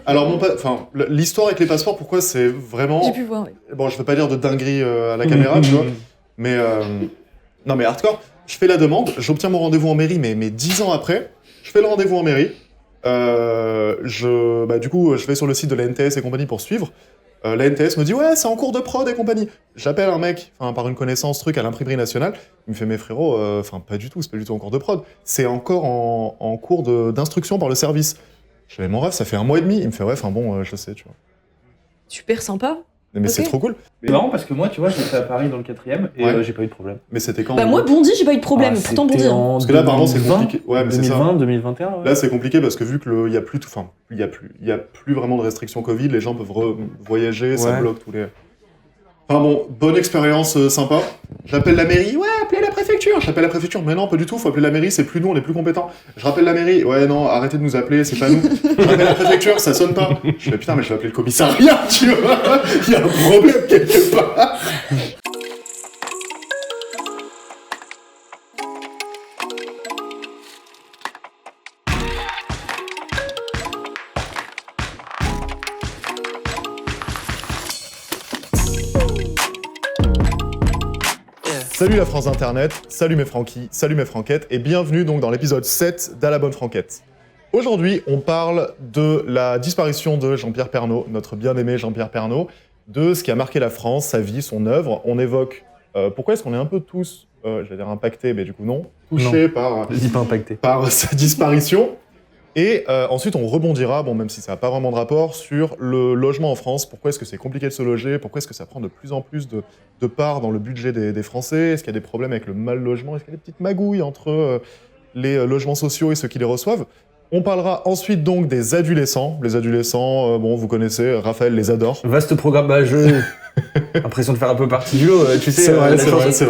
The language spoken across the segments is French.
Alors, l'histoire avec les passeports, pourquoi c'est vraiment... J'ai pu voir, oui. Bon, je veux pas dire de dinguerie à la caméra, tu vois, mais... Non, mais hardcore, je fais la demande, j'obtiens mon rendez-vous en mairie, mais 10 ans après, je fais le rendez-vous en mairie, du coup, je vais sur le site de la NTS et compagnie pour suivre. La NTS me dit « Ouais, c'est en cours de prod et compagnie ». J'appelle un mec, par une connaissance, à l'imprimerie nationale. Il me fait « Mais frérot, pas du tout, c'est pas du tout en cours de prod. C'est encore en cours d'instruction par le service. » Je fais « Mon ref, ça fait 1 mois et demi ». Il me fait « Ouais, je sais, tu vois. » Super sympa. Mais c'est trop cool. C'est marrant parce que moi, tu vois, j'étais à Paris dans le 4ème et j'ai pas eu de problème. Mais c'était quand Bah moi, Bondy, j'ai pas eu de problème. Ah, Pourtant, Bondy. Parce que là, apparemment, c'est compliqué. Ouais, mais 2020, 2021. Ouais. Là, c'est compliqué parce que vu que il y a plus vraiment de restrictions Covid, les gens peuvent voyager, ça bloque tous les... Enfin bon, bonne expérience sympa. J'appelle la mairie, ouais, appelez la préfecture. J'appelle la préfecture, mais non, pas du tout, faut appeler la mairie, c'est plus nous, on est plus compétents. Je rappelle la mairie, ouais, non, arrêtez de nous appeler, c'est pas nous. Je rappelle la préfecture, ça sonne pas. Je fais putain, mais je vais appeler le commissariat, tu vois. Il y a un problème quelque part. Salut la France Internet, salut mes Franquis, salut mes Franquettes, et bienvenue donc dans l'épisode 7 d'À la bonne Franquette. Aujourd'hui, on parle de la disparition de Jean-Pierre Pernaut, notre bien-aimé Jean-Pierre Pernaut, de ce qui a marqué la France, sa vie, son œuvre. On évoque pourquoi est-ce qu'on est un peu tous, j'allais dire impactés, mais du coup non, touchés par sa disparition. Et ensuite, on rebondira, bon, même si ça n'a pas vraiment de rapport, sur le logement en France. Pourquoi est-ce que c'est compliqué de se loger? Pourquoi est-ce que ça prend de plus en plus de part dans le budget des Français? Est-ce qu'il y a des problèmes avec le mal-logement? Est-ce qu'il y a des petites magouilles entre les logements sociaux et ceux qui les reçoivent? On parlera ensuite donc des adolescents. Les adolescents, bon, vous connaissez, Raphaël les adore. Vaste programme, l'impression de faire un peu partie du lot. Tu sais, c'est vrai.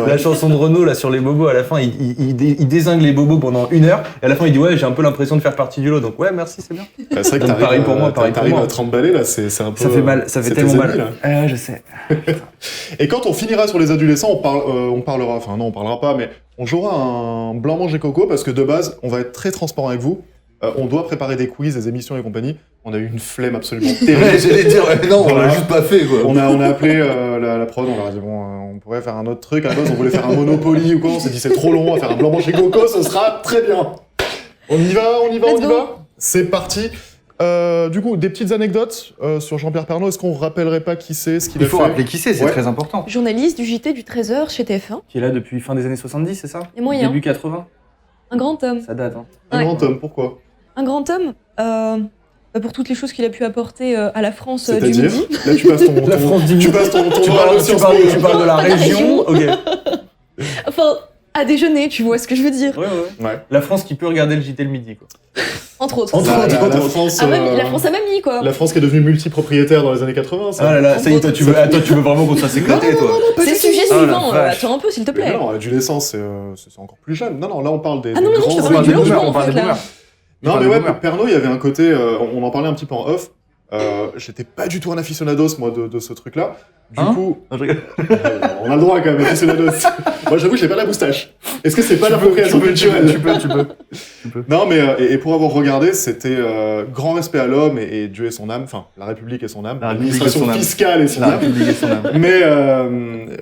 La chanson de Renaud là sur les bobos, à la fin, il dézingue les bobos pendant 1 heure, et à la fin, il dit ouais, j'ai un peu l'impression de faire partie du lot, donc ouais, merci, c'est bien. C'est vrai que pareil pour moi. T'arrives à 30 balais, là, c'est un peu... Ça fait mal, ça fait tellement mal. Je sais. Et quand on finira sur les adolescents, on parlera pas, mais on jouera un blanc manger coco, parce que de base, on va être très transparent avec vous. On doit préparer des quiz, des émissions et compagnie. On a eu une flemme absolument terrible. J'allais dire, non, on l'a juste pas fait, quoi. On a appelé la prod, on leur a dit, bon, on pourrait faire un autre truc. À la base, on voulait faire un Monopoly ou quoi. On s'est dit, c'est trop long, on va faire un blanc manger coco, ce sera très bien. On y va. C'est parti. Du coup, des petites anecdotes sur Jean-Pierre Pernaut. Est-ce qu'on rappellerait pas qui c'est, ce qu'il a fait? Il faut rappeler qui c'est très important. Journaliste du JT du 13h chez TF1. Qui est là depuis fin des années 70, c'est ça? Et moyen. Début 80. Un grand homme. Ça date, hein. Un grand homme, pourquoi? Un grand homme pour toutes les choses qu'il a pu apporter à la France du C'est-à-dire Midi. Là, tu passes ton... La France du Midi. Tu passes ton... Tu parles de la région. Ok. Enfin, à déjeuner, tu vois ce que je veux dire. Ouais. La France qui peut regarder le JT le midi, quoi. Entre autres. La France... la France à mamie, quoi. La France qui est devenue multipropriétaire dans les années 80, ça. Ah là là, ça y est, toi, tu veux vraiment qu'on se fasse éclater, toi. C'est le sujet suivant. Attends un peu, s'il te plaît. Mais non, l'adolescence, c'est encore plus jeune. Non, là, on parle des non, mais grands... je te parle du logement, on parle des boomers. Non, mais ouais, Pernaut, il y avait un côté... on en parlait un petit peu en off. J'étais pas du tout un aficionados, moi, de ce truc-là. Du coup... Non, je rigole. On a le droit, quand même, aficionados. Moi, j'avoue, j'ai pas la moustache. Est-ce que c'est pas l'appropriation culturelle? Tu peux. Non, mais et pour avoir regardé, c'était grand respect à l'homme et Dieu et son âme, enfin, la République et son âme, l'administration fiscale et son âme. Mais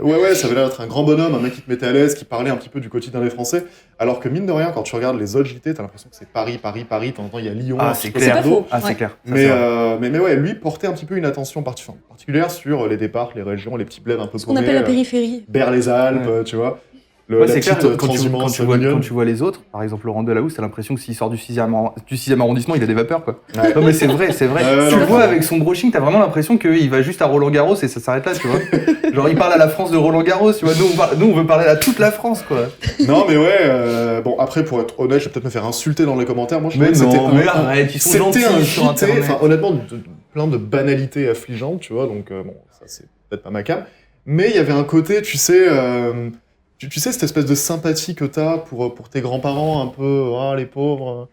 ouais, ça avait l'air d'être un grand bonhomme, un mec qui te mettait à l'aise, qui parlait un petit peu du quotidien des Français, alors que mine de rien, quand tu regardes les autres JT, t'as l'impression que c'est Paris, de temps en temps il y a Lyon, c'est clair. C'est clair. Mais ouais, lui portait un petit peu une attention particulière sur les départs, les régions, les petits bleds un peu paumés. Ce qu'on appelle la périphérie. Berre-les-alpes, tu vois. C'est clair, quand tu vois les autres, par exemple Laurent Delahousse, t'as l'impression que s'il sort du 6e arrondissement, il a des vapeurs, quoi. Ouais. Non mais c'est vrai. Tu le vois avec son brushing, t'as vraiment l'impression qu'il va juste à Roland-Garros et ça s'arrête là, tu vois. Genre il parle à la France de Roland-Garros, tu vois. Nous on veut parler à toute la France, quoi. Non mais ouais, bon après pour être honnête, je vais peut-être me faire insulter dans les commentaires. Moi je trouvais que c'était arrête, ils sont gentils sur Internet. Enfin honnêtement, plein de banalités affligeantes, tu vois. Donc bon, ça c'est peut-être pas ma came. Mais il y avait un côté, tu sais, cette espèce de sympathie que t'as pour tes grands-parents, un peu, les pauvres.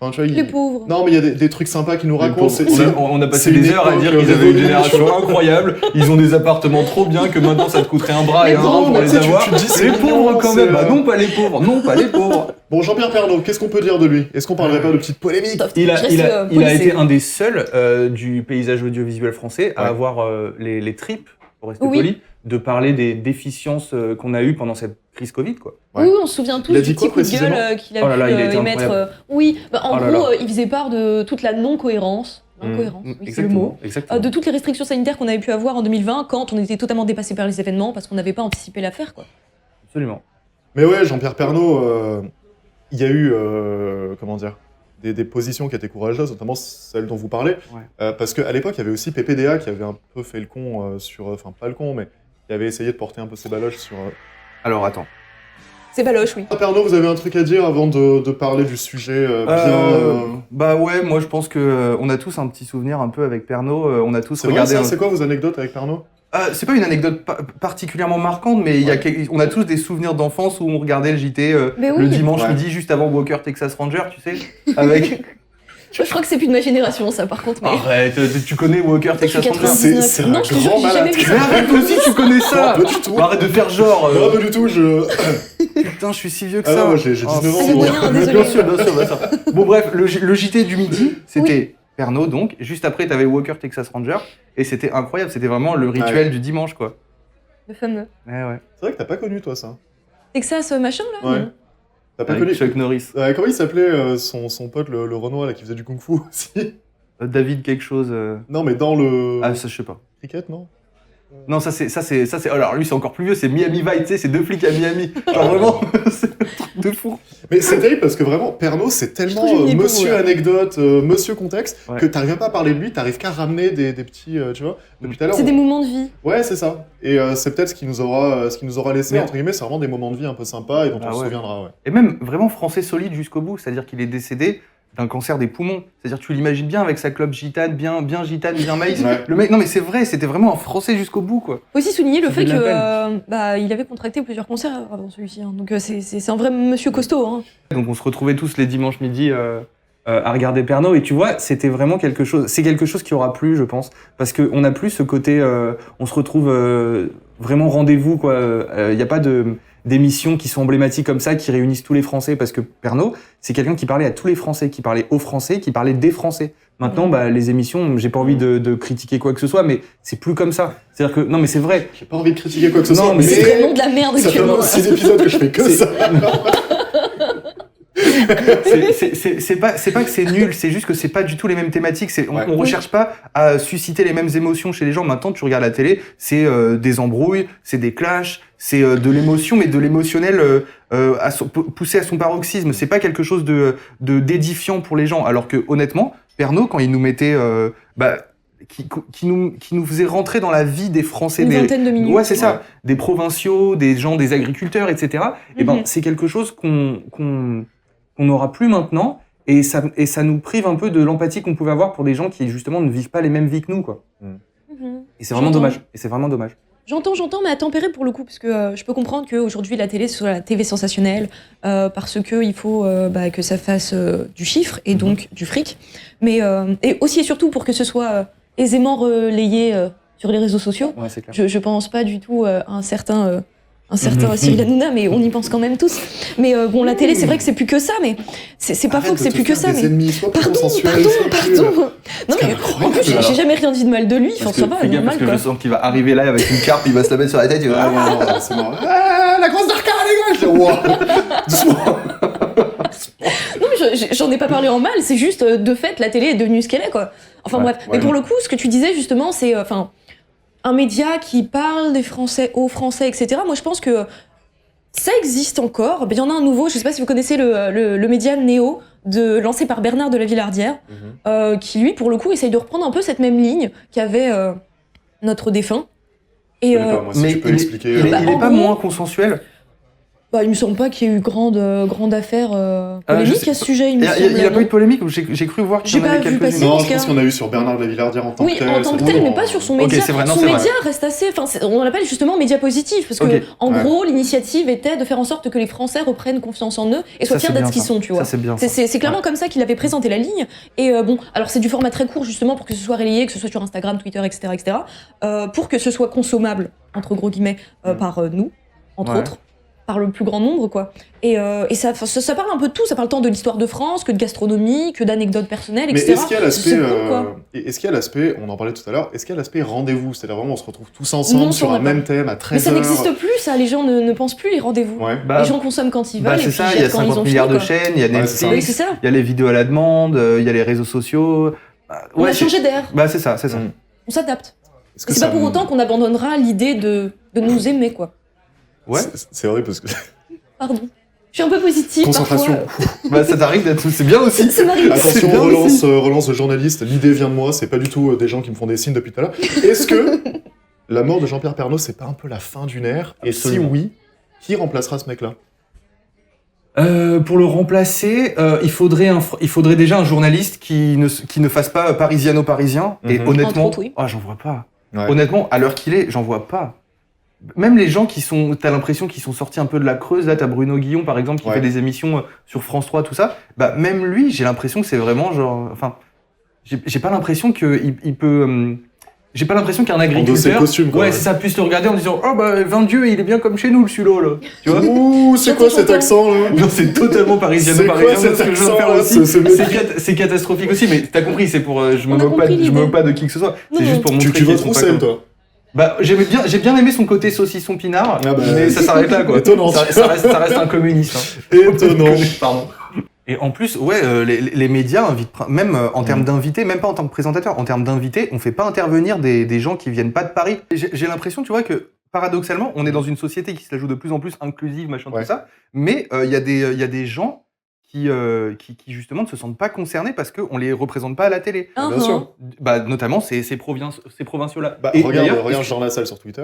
Enfin, tu vois, Les pauvres. Non, mais il y a des trucs sympas qu'ils nous racontent. On a passé c'est une des heures à époque dire qu'ils avaient une révolue, génération incroyable, ils ont des appartements trop bien que maintenant ça te coûterait un bras et un Non, bras pour mais les tu sais, avoir. tu te dis, c'est Les mignon, pauvres quand c'est, même, bah non pas les pauvres, non pas les pauvres. Bon, Jean-Pierre Pernaut, qu'est-ce qu'on peut dire de lui? Est-ce qu'on parlerait pas de petites polémiques? Il a policé. été un des seuls du paysage audiovisuel français à avoir les tripes, pour rester Oui. poli, de parler des déficiences qu'on a eues pendant cette crise Covid, quoi. Ouais. Oui, on se souvient tous Il a du dit petit quoi, coup de gueule précisément qu'il a Oh là là, pu il a été émettre. incroyable. Oui, bah, en Oh là gros, là. il faisait part de toute la non-cohérence. Non-cohérence, oui, c'est le mot. Exactement. De toutes les restrictions sanitaires qu'on avait pu avoir en 2020 quand on était totalement dépassé par les événements parce qu'on n'avait pas anticipé l'affaire, quoi. Absolument. Mais ouais, Jean-Pierre Pernaut, il y a eu, comment dire, des positions qui étaient courageuses, notamment celle dont vous parlez. Ouais. Parce qu'à l'époque, il y avait aussi PPDA qui avait un peu fait le con sur... Enfin, pas le con, mais qui avait essayé de porter un peu ses baloches sur... Alors attends. C'est baloche, oui. Pernaut, vous avez un truc à dire avant de parler du sujet bien... Bah ouais, moi je pense que on a tous un petit souvenir un peu avec Pernaut. On a tous C'est vrai, regardé. ça, c'est quoi vos anecdotes avec Pernaut? C'est pas une anecdote particulièrement marquante, mais on a tous des souvenirs d'enfance où on regardait le JT Mais oui. le dimanche Ouais. midi juste avant Walker Texas Ranger, tu sais, avec. Je crois que c'est plus de ma génération, ça, par contre. Mais... Arrête, tu connais Walker Texas Ranger? 99. C'est un Non, je te jure, grand j'ai jamais malade. vu ça. Mais arrête aussi, tu connais ça. Non, pas du tout. Arrête de faire genre. Non, pas du tout, je... Putain, je suis si vieux que Ah ça. non, j'ai 19 ans. C'est moi. moyen, désolé. Bien sûr, bien sûr. Bon bref, le JT du midi, c'était Pernaut donc. Juste après, t'avais Walker Texas Ranger et c'était incroyable. C'était vraiment le rituel du dimanche, quoi. Le fameux. Ouais. C'est vrai que t'as pas connu, toi, ça. Texas, machin, là Ouais. T'as pas Avec connu... Chuck Norris. comment il s'appelait son pote, le Renoir, là, qui faisait du kung-fu aussi? David quelque chose. Non, mais dans le... Ah, ça, je sais pas. Cricket, non? Non, ça c'est. Alors lui, c'est encore plus vieux, c'est Miami Vice, tu sais, c'est deux flics à Miami. Genre vraiment, c'est un truc de fou. Mais c'est terrible parce que vraiment, Pernaut, c'est tellement Je trouve génial pour monsieur vous, là. anecdote, monsieur contexte, Ouais. que t'arrives pas à parler de lui, t'arrives qu'à ramener des petits, tu vois. Depuis tout à l'heure. C'est des moments de vie. Ouais, c'est ça. Et c'est peut-être ce qui nous aura laissé, Mais- entre guillemets, c'est vraiment des moments de vie un peu sympas et dont Ah on se ouais. souviendra, ouais. Et même vraiment français solide jusqu'au bout, c'est-à-dire qu'il est décédé d'un cancer des poumons. C'est-à-dire tu l'imagines bien avec sa clope gitane, bien gitane, bien maïs. Ouais. Le mec, non mais c'est vrai, c'était vraiment un français jusqu'au bout, quoi. Faut aussi souligner le Ça fait fait de la que il avait contracté plusieurs cancers avant celui-ci. Hein. Donc c'est un vrai monsieur costaud. Hein. Donc on se retrouvait tous les dimanches midi à regarder Pernaut et tu vois, c'était vraiment quelque chose. C'est quelque chose qui aura plu, je pense, parce qu'on n'a plus ce côté. On se retrouve vraiment rendez-vous, quoi. Il n'y a pas d'émissions qui sont emblématiques comme ça, qui réunissent tous les Français, parce que Pernaut, c'est quelqu'un qui parlait à tous les Français, qui parlait aux Français, qui parlait des Français. Maintenant, les émissions, j'ai pas envie de critiquer quoi que ce soit, mais c'est plus comme ça. C'est-à-dire que non, mais c'est vrai. J'ai pas envie de critiquer quoi que ce Non, soit, mais C'est vraiment de la merde ça fait actuellement. 6 épisodes que je fais que ça. C'est pas que c'est nul, c'est juste que c'est pas du tout les mêmes thématiques. On recherche pas à susciter les mêmes émotions chez les gens. Maintenant, tu regardes la télé, c'est des embrouilles, c'est des clashs, c'est de l'émotion, mais de l'émotionnel poussé à son paroxysme. C'est pas quelque chose d'édifiant pour les gens. Alors que honnêtement, Pernaut, quand il nous mettait, qui nous faisait rentrer dans la vie des Français, Une vingtaine de minutes. ouais, c'est ça, des provinciaux, des gens, des agriculteurs, etc. Et ben, c'est quelque chose qu'on n'aura plus maintenant, et ça nous prive un peu de l'empathie qu'on pouvait avoir pour des gens qui justement ne vivent pas les mêmes vies que nous, quoi. Et c'est vraiment J'entends. dommage. Et c'est vraiment dommage. J'entends, mais à tempérer pour le coup, parce que je peux comprendre qu'aujourd'hui la télé soit la TV sensationnelle, parce qu'il faut que ça fasse du chiffre et donc du fric, mais et aussi et surtout pour que ce soit aisément relayé sur les réseaux sociaux. Ouais, c'est clair. Je pense pas du tout à un certain Cyril Hanouna, mais on y pense quand même tous. Mais bon, la télé, c'est vrai que c'est plus que ça, mais c'est pas faux que c'est plus que ça. Mais pardon. Non mais en plus, j'ai jamais rien dit de mal de lui. Enfin, ça va, fais gaffe, normal parce que quoi. je sens qu'il va arriver là avec une carpe, il va se la mettre sur la tête, il va... Ah, c'est marrant. Ah, la grosse d'arcade, les gars! Je dis, wow. Doucement. Non, mais j'en ai pas parlé en mal. C'est juste de fait, la télé est devenue ce qu'elle est quoi. Enfin Ouais, bref. ouais. Mais pour le coup, ce que tu disais justement, c'est un média qui parle des Français aux Français, etc. Moi, je pense que ça existe encore. Il y en a un nouveau, je sais pas si vous connaissez le média Néo, lancé par Bernard de la Villardière, qui lui, pour le coup, essaye de reprendre un peu cette même ligne qu'avait notre défunt. Et Je connais pas, moi, si mais tu peux il expliquer. est en pas gros- moins consensuel. Bah, il me semble pas qu'il y ait eu grande affaire je polémique sais à ce sujet, il me Il semble. n'y a pas non eu de polémique, j'ai cru voir qu'il y J'ai en avait pas vu quelques-unes. passer. Non, en je tout pense cas. qu'on a eu sur Bernard de la Villardière en tant Oui, que tel. en tant que c'est tel, bon. mais pas sur son Ok, média. c'est vrai, non, Son c'est vrai. média reste assez. Enfin, on l'appelle justement média positif, parce que, Ok. en Ouais. gros, l'initiative était de faire en sorte que les Français reprennent confiance en eux et soient Ça, fiers c'est d'être bien ce qu'ils ça. sont, tu vois. Ça, c'est bien. ça. C'est clairement comme ça qu'il avait présenté la ligne. Et bon, alors c'est du format très court, justement, pour que ce soit relayé, que ce soit sur Instagram, Twitter, etc., pour que ce soit consommable, entre gros guillemets, par nous, entre Ouais. autres. Par le plus grand nombre, quoi. Et ça parle un peu de tout. Ça parle tant de l'histoire de France que de gastronomie, que d'anecdotes personnelles, Mais etc. est-ce qu'il y a l'aspect, C'est cool, quoi. est-ce qu'il y a l'aspect, on en parlait tout à l'heure, est-ce qu'il y a l'aspect rendez-vous, c'est-à-dire vraiment on se retrouve tous ensemble Non, ça, sur on un n'a pas. même thème à 13h. Mais ça n'existe plus, ça. Les gens ne pensent plus les rendez-vous. Ouais. Bah, Les gens consomment quand ils veulent. et c'est puis ça, ils il y a jettent quand ils 50 ont milliards fini, de quoi. chaînes, il y a Ouais, c'est ça. Oui, Netflix, c'est ça. il y a les vidéos à la demande, il y a les réseaux sociaux. On a changé d'air. Bah c'est ça, c'est ça. On s'adapte. Est-ce que C'est ça pas pour autant qu'on abandonnera l'idée de nous aimer, quoi. Ouais. C'est vrai parce que Pardon. Je suis un peu positive concentration. parfois. Bah ça t'arrive d'être, c'est bien aussi. Ça m'arrive. C'est Attention, bien aussi. relance de journaliste. L'idée vient de moi. C'est pas du tout des gens qui me font des signes depuis tout à l'heure. Est-ce que la mort de Jean-Pierre Pernaut, c'est pas un peu la fin d'une ère? Et si Absolument. oui, qui remplacera ce mec-là? Pour le remplacer, il faudrait déjà un journaliste qui ne fasse pas parisiano-parisien. Et Mhm. honnêtement, Entre autres, oui. j'en vois pas. Ouais. Honnêtement, à l'heure qu'il est, j'en vois pas. Même les gens t'as l'impression qu'ils sont sortis un peu de la Creuse. Là, t'as Bruno Guillon, par exemple, qui Ouais. fait des émissions sur France 3, tout ça. Bah, même lui, j'ai l'impression que c'est vraiment genre, enfin, j'ai pas l'impression qu'il peut. J'ai pas l'impression qu'un Endosser le agriculteur, costume, quoi. ouais, c'est ça, puisse te regarder en disant, oh bah, vin Dieu, il est bien comme chez nous, le celui-là, là. Tu vois? Ouh, c'est quoi cet J'entends. accent là? Non, c'est totalement parisiano-parisien. C'est quoi cet ce que je viens de accent, faire là, aussi. ce mépris? C'est catastrophique aussi, mais t'as compris, c'est pour. Je me On a moque pas, compris je me l'idée. moque pas de qui que ce soit. Non, C'est non. juste pour montrer Tu qu'ils votes sont pas Roussel, comme- toi? Bah, j'ai bien aimé son côté saucisson pinard, Ah bah, mais ça s'arrête là, quoi. étonnant. Ça reste un communiste. Hein. Étonnant. Pardon. Et en plus, ouais, les médias invitent, même en termes d'invités, même pas en tant que présentateur, en termes d'invités, on fait pas intervenir des gens qui viennent pas de Paris. J'ai l'impression, tu vois, que paradoxalement, on est dans une société qui se la joue de plus en plus inclusive, machin, Ouais. tout ça, mais il y a des gens qui justement ne se sentent pas concernés parce qu'on les représente pas à la télé. Bien sûr. Bah, notamment ces provinciaux-là. Bah, Et regarde d'ailleurs, Jean Lassalle sur Twitter.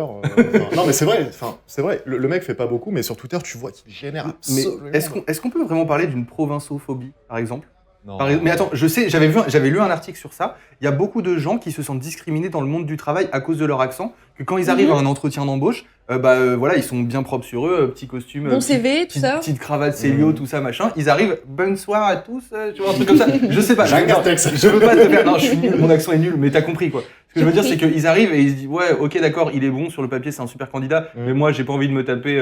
Non, mais c'est vrai. Enfin, c'est vrai. Le mec fait pas beaucoup, mais sur Twitter, tu vois qu'il génère mais absolument. est-ce qu'on peut vraiment parler d'une provinciophobie, par exemple? Non. Mais attends, je sais, j'avais lu un article sur ça. Il y a beaucoup de gens qui se sentent discriminés dans le monde du travail à cause de leur accent, que quand ils arrivent à un entretien d'embauche, voilà, ils sont bien propres sur eux, petit costume, Bon CV, tout ça. petite cravate Célio, tout ça, machin. Ils arrivent, bonsoir à tous, tu vois, un truc comme ça. Je sais pas, J'ai un non, cartex. je veux pas te faire, non, je suis nul, mon accent est nul, mais t'as compris quoi. Ce que je veux dire, c'est qu'ils arrivent et ils se disent, ouais, ok, d'accord, il est bon, sur le papier, c'est un super candidat, mais moi, j'ai pas envie de me taper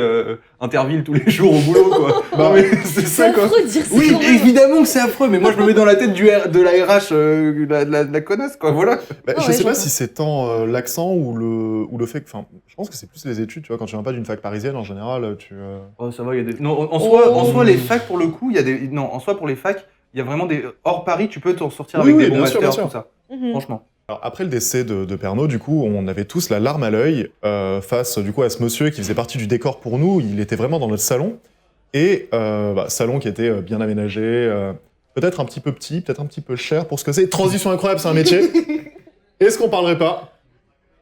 Interville tous les jours au boulot, quoi. Bah, mais c'est C'est ça, quoi. affreux de dire ça. Oui, quand même. évidemment que c'est affreux, mais moi je me mets dans la tête de la RH, de la connasse, quoi, voilà. Bah, Ah je ouais, sais pas j'entends. si c'est tant l'accent ou le fait que. Enfin, je pense que c'est plus les études, tu vois. Quand tu viens pas d'une fac parisienne, en général, tu. Oh, ça va, il y a des. Non, Oh. en soi, les facs, pour le coup, il y a des. Non, en soi, pour les facs, il y a vraiment des. Hors Paris, tu peux t'en sortir Oui, avec oui, des bons bien sûr, masters, bien sûr. tout ça. Mhm. Franchement. Alors, après le décès de Pernaut, du coup, on avait tous la larme à l'œil face du coup à ce monsieur qui faisait partie du décor pour nous. Il était vraiment dans notre salon. Et salon qui était bien aménagé, peut-être un petit peu petit, peut-être un petit peu cher pour ce que c'est. Transition incroyable, c'est un métier. Est-ce qu'on parlerait pas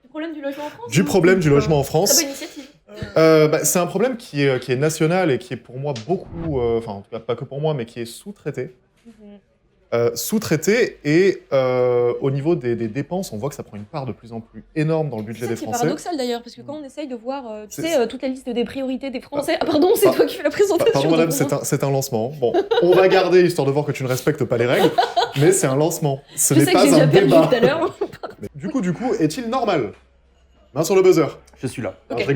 Du problème du logement en France. du problème du logement en Très France? bonne initiative. C'est un problème qui est national et qui est pour moi beaucoup, enfin en tout cas pas que pour moi, mais qui est sous-traité. Sous-traité et au niveau des dépenses, on voit que ça prend une part de plus en plus énorme dans le budget C'est des ça qui est Français. paradoxal d'ailleurs, parce que quand on essaye de voir, tu C'est- sais, toute la liste des priorités des Français. Ah pardon, c'est Par- toi qui fais la présentation. Pardon madame, donc c'est un lancement. Bon, on va garder histoire de voir que tu ne respectes pas les règles, mais c'est un lancement. Ce Je n'est sais que pas j'ai déjà un perdu débat. tout à l'heure. Mais du coup, est-il normal? Main sur le buzzer. Je suis là. Non, Ok. je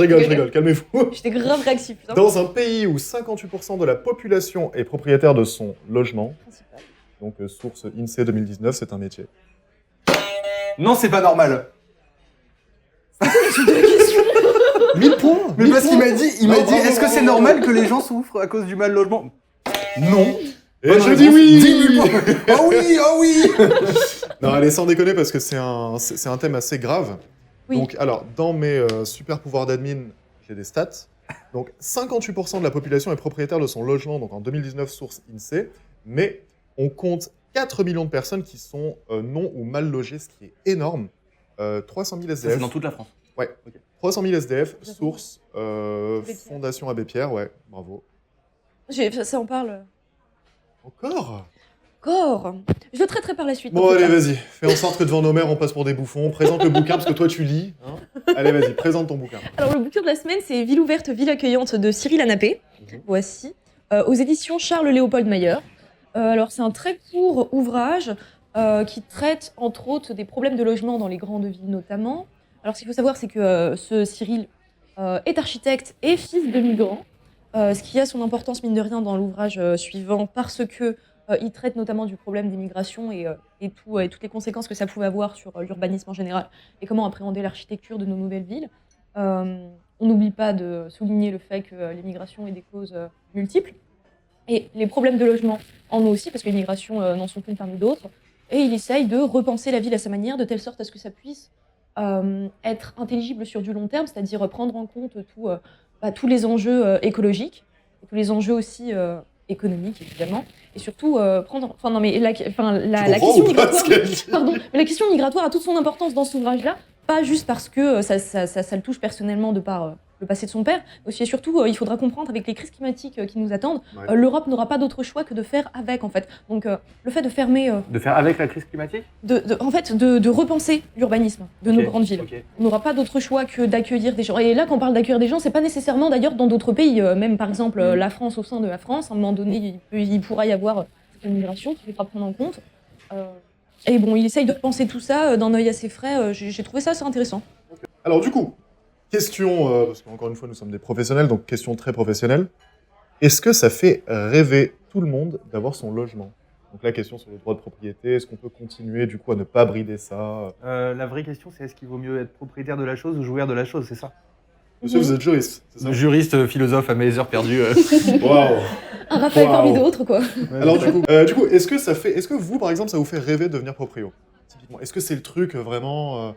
rigole, calmez-vous. J'étais grave réactif. Putain. Dans un pays où 58% de la population est propriétaire de son logement, Principal. donc source INSEE 2019, c'est un métier. Non, c'est pas normal. Suite de la question. 1000 points. Mais 1000 parce qu'il points. m'a dit, Non, est-ce bravo, que c'est bravo. normal que les gens souffrent à cause du mal logement? Non. Et Bonne je réponse. dis oui. 10 000 points. Oh oui, oh oui. Non, allez, sans déconner, parce que c'est un thème assez grave. Oui. Donc, alors, dans mes super pouvoirs d'admin, j'ai des stats. Donc, 58% de la population est propriétaire de son logement, donc en 2019, source INSEE. Mais on compte 4 millions de personnes qui sont non ou mal logées, ce qui est énorme. 300 000 Ça, c'est SDF. dans toute la France. 300 300 000 SDF, Bien source, Pierre. Fondation Abbé Pierre, ouais, bravo. Ça en parle. Encore? Encore. Je le traiterai par la suite. Bon, en tout allez, cas. vas-y, fais en sorte que devant nos mères, on passe pour des bouffons. Présente le bouquin, parce que toi, tu lis. Hein. Allez, vas-y, présente ton bouquin. Alors, le bouquin de la semaine, c'est Ville ouverte, ville accueillante de Cyril Hanapé. Voici. Aux éditions Charles-Léopold Mayer. Alors, c'est un très court ouvrage qui traite, entre autres, des problèmes de logement dans les grandes villes, notamment. Alors, ce qu'il faut savoir, c'est que ce Cyril est architecte et fils de migrants, ce qui a son importance, mine de rien, dans l'ouvrage suivant, parce que il traite notamment du problème des migrations et toutes les conséquences que ça pouvait avoir sur l'urbanisme en général et comment appréhender l'architecture de nos nouvelles villes. On n'oublie pas de souligner le fait que l'immigration ait des causes multiples et les problèmes de logement en ont aussi parce que les migrations n'en sont qu'une parmi d'autres. Et il essaye de repenser la ville à sa manière de telle sorte à ce que ça puisse être intelligible sur du long terme, c'est-à-dire prendre en compte tous les enjeux écologiques et tous les enjeux aussi économiques évidemment et surtout prendre enfin non mais la question migratoire pardon mais la question migratoire a toute son importance dans cet ouvrage-là, pas juste parce que ça le touche personnellement de par le passé de son père, mais aussi et surtout il faudra comprendre avec les crises climatiques qui nous attendent, Ouais. l'Europe n'aura pas d'autre choix que de faire avec en fait. Donc le fait de fermer De faire avec la crise climatique? de repenser l'urbanisme de nos Ok, grandes villes. ok. On n'aura pas d'autre choix que d'accueillir des gens. Et là, quand on parle d'accueillir des gens, c'est pas nécessairement d'ailleurs dans d'autres pays. Même par exemple, la France, au sein de la France, à un moment donné, il pourra y avoir une migration qu'il faudra prendre en compte. Et bon, il essaye de penser tout ça d'un œil assez frais. J'ai trouvé ça assez intéressant. Alors du coup, question, parce qu'encore une fois, nous sommes des professionnels, donc question très professionnelle. Est-ce que ça fait rêver tout le monde d'avoir son logement? Donc la question sur le droit de propriété, est-ce qu'on peut continuer du coup à ne pas brider ça? La vraie question, c'est est-ce qu'il vaut mieux être propriétaire de la chose ou jouir de la chose, c'est ça? Monsieur, vous êtes juriste, c'est ça? Juriste, philosophe à mes heures perdues. Waouh! Un Raphaël Waouh. parmi d'autres, quoi. Alors du coup, est-ce que vous, par exemple, ça vous fait rêver de devenir proprio? Typiquement, est-ce que c'est le truc vraiment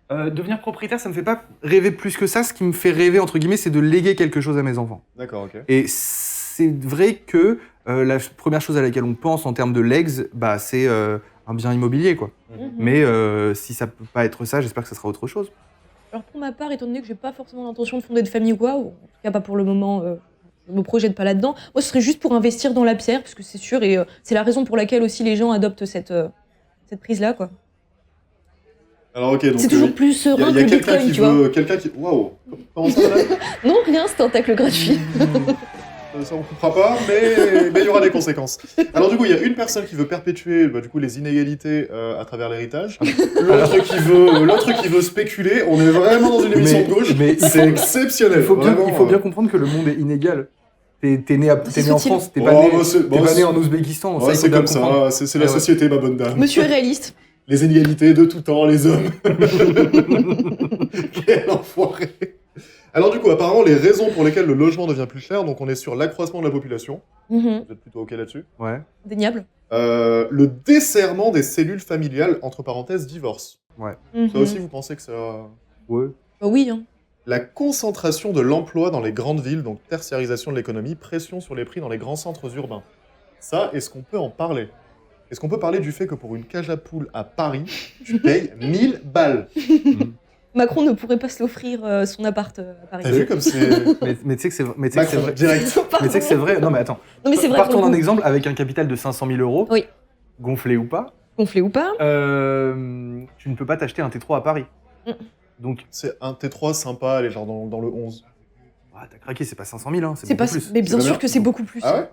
Devenir propriétaire, ça me fait pas rêver plus que ça. Ce qui me fait rêver, entre guillemets, c'est de léguer quelque chose à mes enfants. D'accord, ok. Et c'est vrai que la première chose à laquelle on pense en termes de legs, bah, c'est un bien immobilier, quoi. Mhm. Mais si ça peut pas être ça, j'espère que ça sera autre chose. Alors pour ma part, étant donné que j'ai pas forcément l'intention de fonder de famille ou quoi, ou en tout cas pas pour le moment, je me projette pas là-dedans, moi ce serait juste pour investir dans la pierre, parce que c'est sûr, et c'est la raison pour laquelle aussi les gens adoptent cette prise-là, quoi. Alors ok, donc C'est toujours plus il y serein a que le quelqu'un Bitcoin, qui tu vois. veut, quelqu'un qui, waouh, comment ça là? Non, rien, c'est un tacle gratuit. Ça on coupera pas, mais il y aura des conséquences. Alors du coup, il y a une personne qui veut perpétuer du coup les inégalités à travers l'héritage. L'autre qui veut spéculer. On est vraiment dans une émission de gauche. mais C'est exceptionnel. Il faut vraiment. bien comprendre que le monde est inégal. T'es né en France, t'es Oh, pas bah, né en Ouzbékistan. Ouais, il faut c'est bien comme comprendre. ça. C'est la Ouais. société, ma bonne dame. Monsieur est réaliste. Les inégalités de tout temps, les hommes. Quel enfoiré. Alors du coup, apparemment, les raisons pour lesquelles le logement devient plus cher, donc on est sur l'accroissement de la population. Mhm. Vous êtes plutôt OK là-dessus. Ouais. Indéniable. Le desserrement des cellules familiales, entre parenthèses, divorce. Mhm. Ça aussi, vous pensez que ça... Ouais. Bah oui, hein. La concentration de l'emploi dans les grandes villes, donc tertiarisation de l'économie, pression sur les prix dans les grands centres urbains. Ça, est-ce qu'on peut en parler? Est-ce qu'on peut parler du fait que pour une cage à poules à Paris, tu payes 1000 balles? Macron ne pourrait pas se l'offrir son appart à Paris. T'as vu comme c'est... Mais tu sais que c'est vrai. direct. Mais tu sais que c'est vrai. Non mais attends. Non mais c'est vrai. Partons pour le d'un coup. exemple avec un capital de 500 000 euros. Oui. Gonflé ou pas. Gonflé ou pas. Tu ne peux pas t'acheter un T3 à Paris. Mm. Donc, C'est un T3 sympa, elle est genre dans le 11. t'as craqué, c'est pas 500 000, hein, c'est C'est beaucoup pas. plus. Mais bien C'est sûr combien que c'est beaucoup plus. Ah ouais?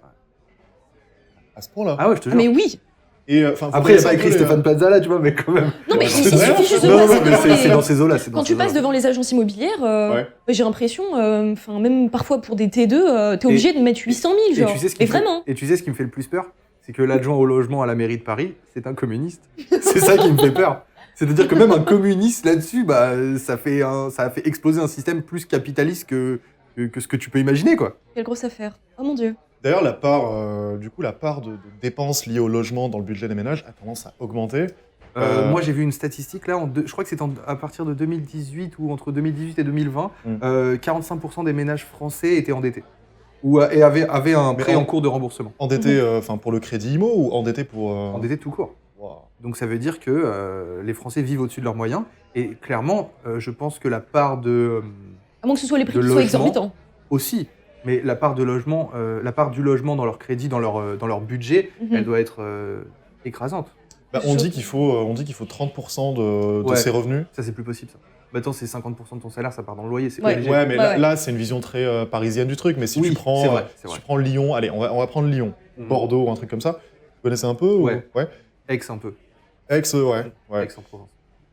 À ce point-là. Ah ouais, je te Ah, jure. mais oui. Et enfin, Après, il n'y a pas écrit Stéphane Plaza là, tu vois, mais quand même. Non mais Ouais, il c'est vrai, suffit juste de Non, non, passer mais devant c'est les- dans ces eaux-là. Quand tu passes devant les agences immobilières, j'ai l'impression, enfin même parfois pour des T2, t'es obligé de mettre 800 000, genre. Et vraiment. Et tu sais ce qui me fait le plus peur? C'est que l'adjoint au logement à la mairie de Paris, c'est un communiste. C'est ça qui me fait peur. C'est-à-dire que même un communiste là-dessus, bah, ça a fait exploser un système plus capitaliste que ce que tu peux imaginer, quoi. Quelle grosse affaire. Oh mon dieu. D'ailleurs, la part de dépenses liées au logement dans le budget des ménages a tendance à augmenter. Moi, j'ai vu une statistique là, je crois que c'est à partir de 2018 ou entre 2018 et 2020, 45% des ménages français étaient endettés. Et avaient un prêt en cours de remboursement. Endetté pour le crédit IMO ou endetté pour... Endettés tout court. Wow. Donc ça veut dire que les Français vivent au-dessus de leurs moyens. Et clairement, je pense que la part À moins que ce soit les prix de qui soient logement exorbitants. aussi, mais la part du logement dans leur crédit, dans leur budget, Mhm. elle doit être écrasante. Bah, on dit qu'il faut 30% de Ouais. ses revenus. Ça, c'est plus possible, ça. Bah, attends, c'est 50% de ton salaire, ça part dans le loyer, c'est Ouais. obligé. Ouais, mais Ouais, là, ouais. là, c'est une vision très parisienne du truc. Mais si Oui, tu prends, c'est vrai, c'est si vrai. tu prends Lyon, allez, on va prendre Lyon, Mhm. Bordeaux, un truc comme ça. Vous connaissez un peu Ouais. Ouais. Aix, un peu. Aix, ouais. Aix-en-Provence.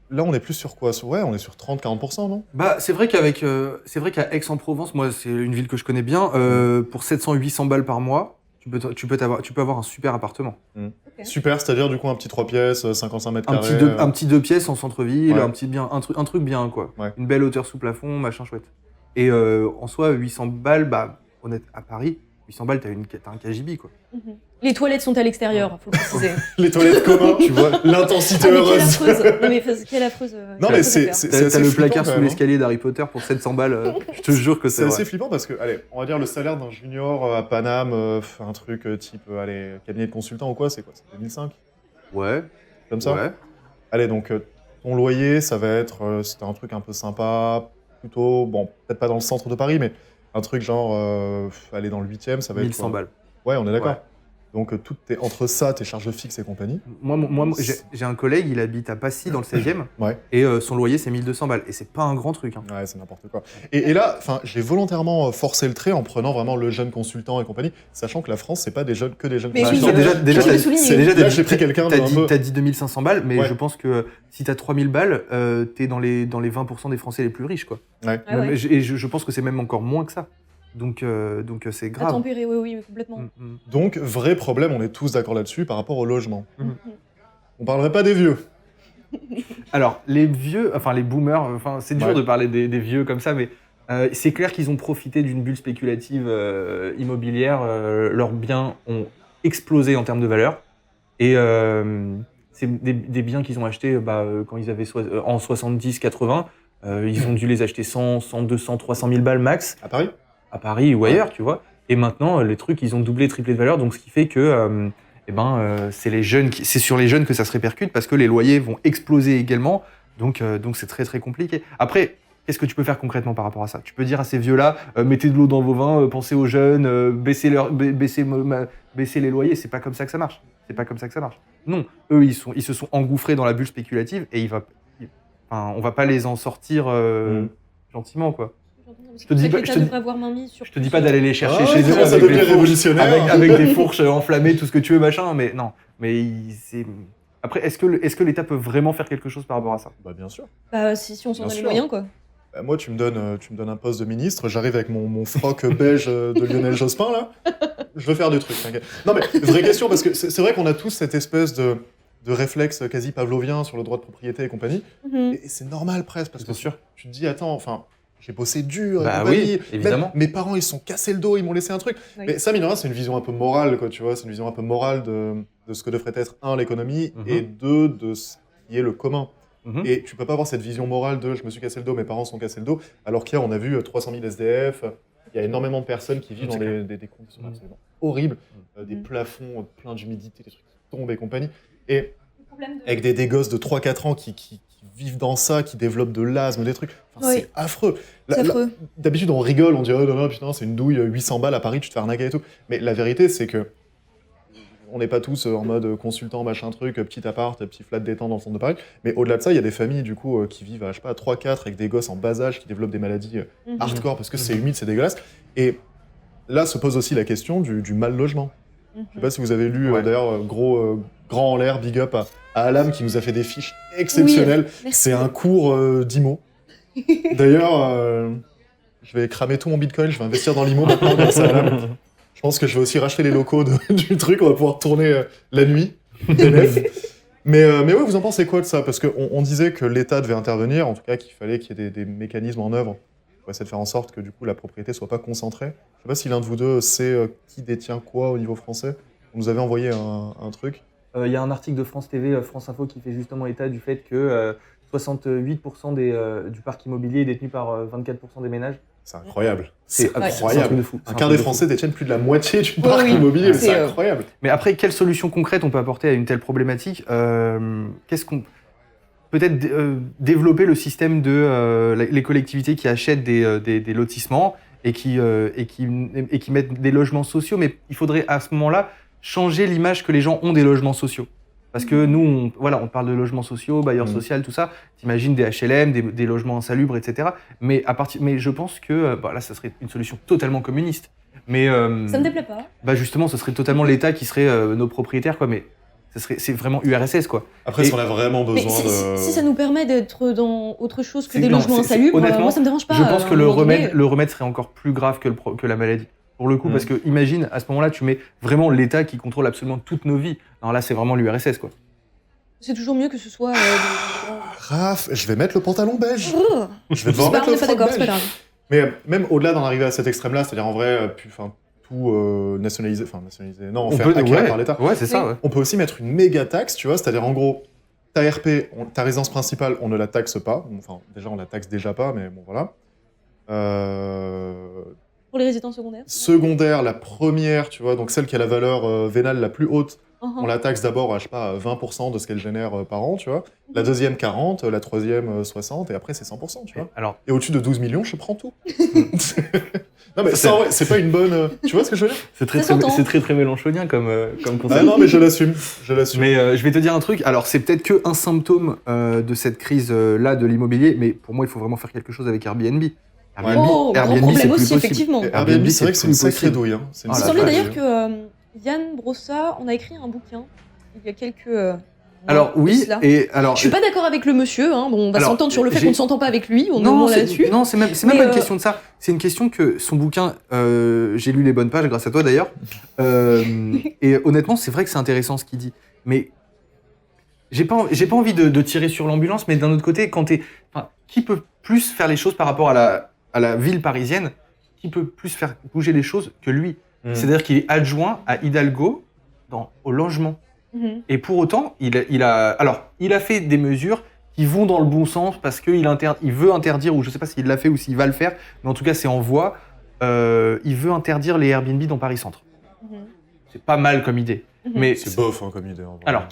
Là, on est plus sur quoi? Ouais, on est sur 30-40%, non? Bah, c'est vrai qu'à Aix-en-Provence, moi, c'est une ville que je connais bien, pour 700-800 balles par mois, tu peux avoir un super appartement. Ok. Super, c'est-à-dire du coup un petit 3 pièces, 55 mètres Un carrés. petit 2 pièces en centre-ville, Ouais. un truc bien, quoi. Ouais. Une belle hauteur sous plafond, machin chouette. Et en soi, 800 balles, bah, honnête, à Paris, 800 balles, t'as un KGB, quoi. Mhm. Les toilettes sont à l'extérieur, faut le préciser. Les toilettes communs, tu vois, l'intensité Ah, mais quelle heureuse. affreuse. Non, mais quelle affreuse. Non, mais c'est T'as assez le flippant, placard quand sous même, hein. l'escalier d'Harry Potter pour 700 balles, je te jure que C'est c'est assez vrai. flippant parce que, allez, on va dire le salaire d'un junior à Paname, un truc type, allez, cabinet de consultant ou quoi, c'est quoi? C'est 2005? Ouais, Comme ça? ouais. Allez, donc ton loyer, ça va être, c'était un truc un peu sympa, plutôt, bon, peut-être pas dans le centre de Paris, mais un truc genre, aller dans le 8e, ça va être 1100 quoi? balles. Ouais, on est d'accord. Ouais. Donc entre ça, tes charges fixes et compagnie. Moi, j'ai un collègue, il habite à Passy, dans le 16e, Ouais. et son loyer, c'est 1200 balles. Et c'est pas un grand truc, hein. Ouais, c'est n'importe quoi. Et là, j'ai volontairement forcé le trait en prenant vraiment le jeune consultant et compagnie, sachant que la France, c'est pas que des jeunes Mais oui, consultants. déjà, déjà, je le t'as- souligne. c'est déjà, Là, j'ai pris quelqu'un de un peu... T'as dit 2500 balles, mais Ouais. je pense que si t'as 3000 balles, t'es dans les 20% des Français les plus riches, quoi. Ouais. Ah ouais. Et je pense que c'est même encore moins que ça. Donc c'est À grave. tempérer, oui, mais complètement. Mm. Donc, vrai problème, on est tous d'accord là-dessus par rapport au logement. Mhm. On parlerait pas des vieux. Alors, les vieux, enfin les boomers, c'est dur Ouais. de parler des vieux comme ça, mais c'est clair qu'ils ont profité d'une bulle spéculative immobilière. Leurs biens ont explosé en termes de valeur. Et c'est des biens qu'ils ont achetés quand ils avaient en 70-80. Ils ont dû les acheter 100, 100, 200, 300 000 balles max À Paris? à Paris ou ailleurs, tu vois. Et maintenant, les trucs, ils ont doublé, triplé de valeur. Donc, ce qui fait que c'est sur les jeunes que ça se répercute parce que les loyers vont exploser également. Donc c'est très, très compliqué. Après, qu'est-ce que tu peux faire concrètement par rapport à ça? Tu peux dire à ces vieux-là, mettez de l'eau dans vos vins, pensez aux jeunes, baissez les loyers. C'est pas comme ça que ça marche. C'est pas comme ça que ça marche. Non, eux, ils se sont engouffrés dans la bulle spéculative et on va pas les en sortir gentiment, quoi. Je te dis pas- je devrait avoir main mise sur. Je te dis pas d'aller les chercher chez eux ça avec devient des fourches, révolutionnaire. avec des fourches enflammées, tout ce que tu veux, machin, mais non. Mais c'est... Après, est-ce que l'État peut vraiment faire quelque chose par rapport à ça? Bah bien sûr. Bah, si on s'en Bien donne les sûr. moyens, quoi. Bah, moi, tu me donnes un poste de ministre, j'arrive avec mon froc beige de Lionel Jospin, là. Je veux faire des trucs, t'inquiète. Non, mais vraie question, parce que c'est vrai qu'on a tous cette espèce de réflexe quasi pavlovien sur le droit de propriété et compagnie. Mhm. Et c'est normal presque, parce que Bien sûr. tu te dis, attends, j'ai bossé dur et Bah compagnie. oui, évidemment. Même mes parents, ils se sont cassés le dos, ils m'ont laissé un truc. Oui. Mais ça, mine de rien, c'est une vision un peu morale, quoi, tu vois. C'est une vision un peu morale de ce que devrait être, un, l'économie, Mhm. et deux, de ce qui est le commun. Mhm. Et tu peux pas avoir cette vision morale de je me suis cassé le dos, mes parents se sont cassés le dos, alors qu'hier, on a vu 300 000 SDF, il y a énormément de personnes qui vivent C'est dans clair. des conditions Mhm. absolument horribles, des Mhm. plafonds pleins d'humidité, des trucs qui tombent et compagnie. Et Le problème de- avec des gosses de 3-4 ans qui vivent dans ça, qui développent de l'asthme, des trucs. Enfin, Oui. c'est affreux. C'est affreux. D'habitude, on rigole, on dit oh non, putain, c'est une douille, 800 balles à Paris, tu te fais arnaquer et tout. Mais la vérité, c'est que on n'est pas tous en mode consultant, machin truc, petit appart, petit flat détente dans le centre de Paris. Mais au-delà de ça, il y a des familles du coup qui vivent à, je sais pas, 3-4 avec des gosses en bas âge qui développent des maladies Mhm. hardcore parce que c'est humide, c'est dégueulasse. Et là se pose aussi la question du mal logement. Mhm. Je sais pas si vous avez lu, Ouais. d'ailleurs, grand en l'air, big up à Alam qui nous a fait des fiches exceptionnelles. Merci. C'est un cours d'IMO. D'ailleurs, je vais cramer tout mon bitcoin, je vais investir dans l'IMO maintenant grâce à Alam. Je pense que je vais aussi racheter les locaux du truc, on va pouvoir tourner la nuit, bénéf. Mais ouais, vous en pensez quoi de ça? Parce qu'on disait que l'État devait intervenir, en tout cas qu'il fallait qu'il y ait des mécanismes en œuvre pour essayer de faire en sorte que du coup la propriété soit pas concentrée. Je sais pas si l'un de vous deux sait qui détient quoi au niveau français. Vous nous avez envoyé un truc. Il y a un article de France TV, France Info, qui fait justement état du fait que 68% du parc immobilier est détenu par 24% des ménages. C'est incroyable. C'est Ouais. c'est un truc de fou. Un quart des Français détiennent plus de la moitié du parc oui. immobilier, mais C'est, c'est incroyable. Mais après, quelle solution concrète on peut apporter à une telle problématique Qu'est-ce qu'on peut-être développer le système de les collectivités qui achètent des lotissements et qui mettent des logements sociaux, mais il faudrait à ce moment-là changer l'image que les gens ont des logements sociaux. Parce que nous, on parle de logements sociaux, bailleurs sociaux, tout ça. T'imagines des HLM, des logements insalubres, etc. Mais je pense que là, ça serait une solution totalement communiste. Mais Ça me déplaît pas. bah justement, ce serait totalement l'État qui serait nos propriétaires, quoi. Mais c'est vraiment URSS, quoi. Après, si on a vraiment Mais besoin de... si ça nous permet d'être dans autre chose que C'est- des non, logements c'est- insalubres, honnêtement, moi ça me dérange pas. Je pense que à un moment donné. le remède serait encore plus grave que la maladie. Pour le coup, parce que imagine, à ce moment-là, tu mets vraiment l'État qui contrôle absolument toutes nos vies. Non, là, c'est vraiment l'URSS, quoi. C'est toujours mieux que ce soit. Raph, je vais mettre le pantalon beige. Oh. Je vais C'est devoir pas, mettre on le est pas froc d'accord, c'est pas beige. grave. Mais même au-delà d'en arriver à cet extrême-là, c'est-à-dire en vrai, tout nationaliser, non, faire acquérir par l'État. Ouais, c'est ça, Oui. ouais. On peut aussi mettre une méga taxe, tu vois, c'est-à-dire en gros, ta RP, ta résidence principale, on ne la taxe pas. Enfin, déjà, on la taxe déjà pas, mais bon, voilà. Pour les résidents secondaires. Secondaire, la première, tu vois, donc celle qui a la valeur vénale la plus haute, on Uh-huh. la taxe d'abord à, je sais pas, 20% de ce qu'elle génère par an, tu vois. La deuxième, 40, la troisième, 60, et après, c'est 100%, tu vois. Alors, Et au-dessus de 12 millions, je prends tout. Non, mais ça, en vrai, c'est pas une bonne... tu vois ce que je veux dire? c'est très, Ça s'entend. très mélanchonien comme concept. Ah non, mais je l'assume. Je l'assume. Mais je vais te dire un truc, alors c'est peut-être que un symptôme de cette crise-là de l'immobilier, mais pour moi, il faut vraiment faire quelque chose avec Airbnb. Oh, grand problème aussi, effectivement. Et Airbnb, c'est vrai que c'est une plus sacrée possible. douille. Hein. C'est une Ah, Il la semblait vache. d'ailleurs que Yann Brossa, on a écrit un bouquin il y a quelques mois Alors de oui, cela. et alors... Je suis pas d'accord avec le monsieur, hein. Bon, on va Alors, s'entendre sur le fait j'ai- qu'on ne s'entend pas avec lui, on est au Non, moins là-dessus. non, c'est même Mais, pas une question de ça. C'est une question que son bouquin, j'ai lu les bonnes pages grâce à toi d'ailleurs. Et honnêtement, c'est vrai que c'est intéressant ce qu'il dit. Mais j'ai pas envie de tirer sur l'ambulance, mais d'un autre côté, qui peut plus faire les choses par rapport à la ville parisienne, qui peut plus faire bouger les choses que lui? C'est-à-dire qu'il est adjoint à Hidalgo au logement. Mhm. Et pour autant, il a fait des mesures qui vont dans le bon sens parce qu'il veut interdire, ou je sais pas s'il l'a fait ou s'il va le faire, mais en tout cas c'est en voie, il veut interdire les Airbnb dans Paris Centre. Mhm. C'est pas mal comme idée. Mhm. Mais C'est bof, hein, comme idée. en vrai. alors,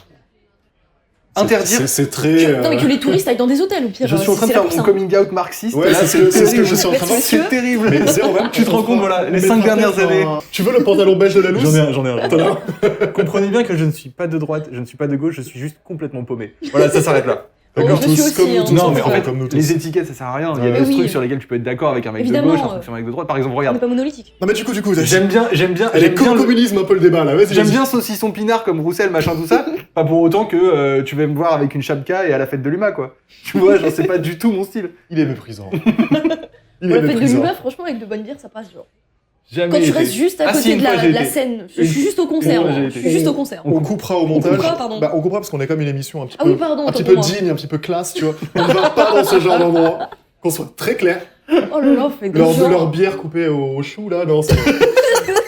C'est- interdire... C'est très... Non, mais que les touristes aillent dans des hôtels, au pire. Je suis en train de c'est faire là pour mon ça. coming out marxiste. Ouais, là, c'est ce que je suis en train de faire. C'est terrible. Mais zéro, même, Tu te rends compte, voilà, les 5 dernières années. Tu veux le pantalon beige de la loose? J'en ai un. Comprenez bien que je ne suis pas de droite, je ne suis pas de gauche, je suis juste complètement paumé. Voilà, ça s'arrête là. D'accord, je suis tous, aussi, comme nous hein. tous. Non, mais en enfin, fait, comme nous tous. les étiquettes, ça sert à rien. Il y a Ouais. des Oui. trucs sur lesquels tu peux être d'accord avec un mec Évidemment, de gauche, un truc sur un mec de droite. Par exemple, On regarde. n'est pas monolithique. Non, mais du coup, J'aime bien Elle est communisme un peu le débat, là. Vas-y, J'aime vas-y. bien saucisson pinard comme Roussel, machin, tout ça. Pas pour autant que tu vas me voir avec une chapka et à la fête de l'UMA, quoi. Tu vois, genre, c'est pas du tout mon style. Il est méprisant. Il Pour est le fait de méprisant. l'humain, franchement, avec de bonnes bières, ça passe genre. Jamais. Quand tu été. restes juste à Ah, si, côté une de fois, j'ai la été. scène, je suis juste au concert. Une fois, hein. j'ai Je été. suis juste au concert. On coupera au montage. coupera, pardon. Bah, on coupera parce qu'on est comme une émission un petit Ah peu, oui, pardon, un petit autant peu pour moi. digne, un petit peu classe, tu vois. On ne va pas dans ce genre d'endroit. Qu'on soit très clair. Oh là là, fait Lors de genre. leur bière coupée au chou, là, non, c'est...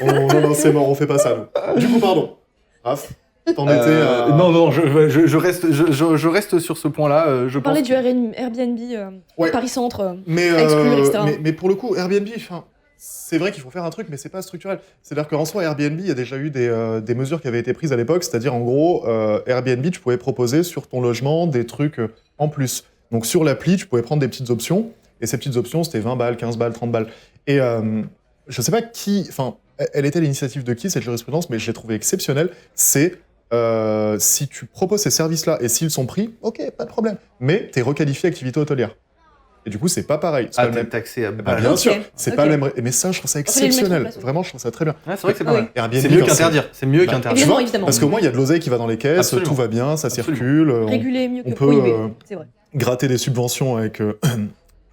non, c'est mort, on fait pas ça, nous. Du coup, pardon. Raph, t'en étais à... Non, je reste sur ce point-là. Je On parlait pense. du Airbnb Ouais. Paris Centre. Mais, à exclure, etc. mais pour le coup, Airbnb, enfin, c'est vrai qu'il faut faire un truc, mais c'est pas structurel. C'est-à-dire qu'en soi, Airbnb, il y a déjà eu des mesures qui avaient été prises à l'époque, c'est-à-dire en gros, Airbnb, tu pouvais proposer sur ton logement des trucs en plus. Donc sur l'appli, tu pouvais prendre des petites options, et ces petites options, c'était 20 balles, 15 balles, 30 balles. Et je sais pas qui, enfin, elle était l'initiative de qui, cette jurisprudence, mais je l'ai trouvée exceptionnelle, c'est si tu proposes ces services-là et s'ils sont pris, ok, pas de problème. Mais t'es requalifié activité hôtelière. Et du coup, c'est pas pareil. C'est Ah, pas le t'es même. taxé à Bah, balle. bien Ok, sûr, c'est ok. pas le même. Mais ça, je trouve ça Fallait le mettre en exceptionnel. place, oui. Vraiment, je trouve ça très bien. Ouais, c'est vrai que c'est pas Ah mal. oui. Airbnb, C'est mieux quand qu'interdire. C'est mieux Bah, qu'interdire. tu Évidemment, vois, évidemment. Parce qu'au moins, il y a de l'oseille qui va dans les caisses, Absolument. tout va bien, ça Absolument. circule. Réguler mieux on que peut, prohiber. C'est vrai. gratter des subventions avec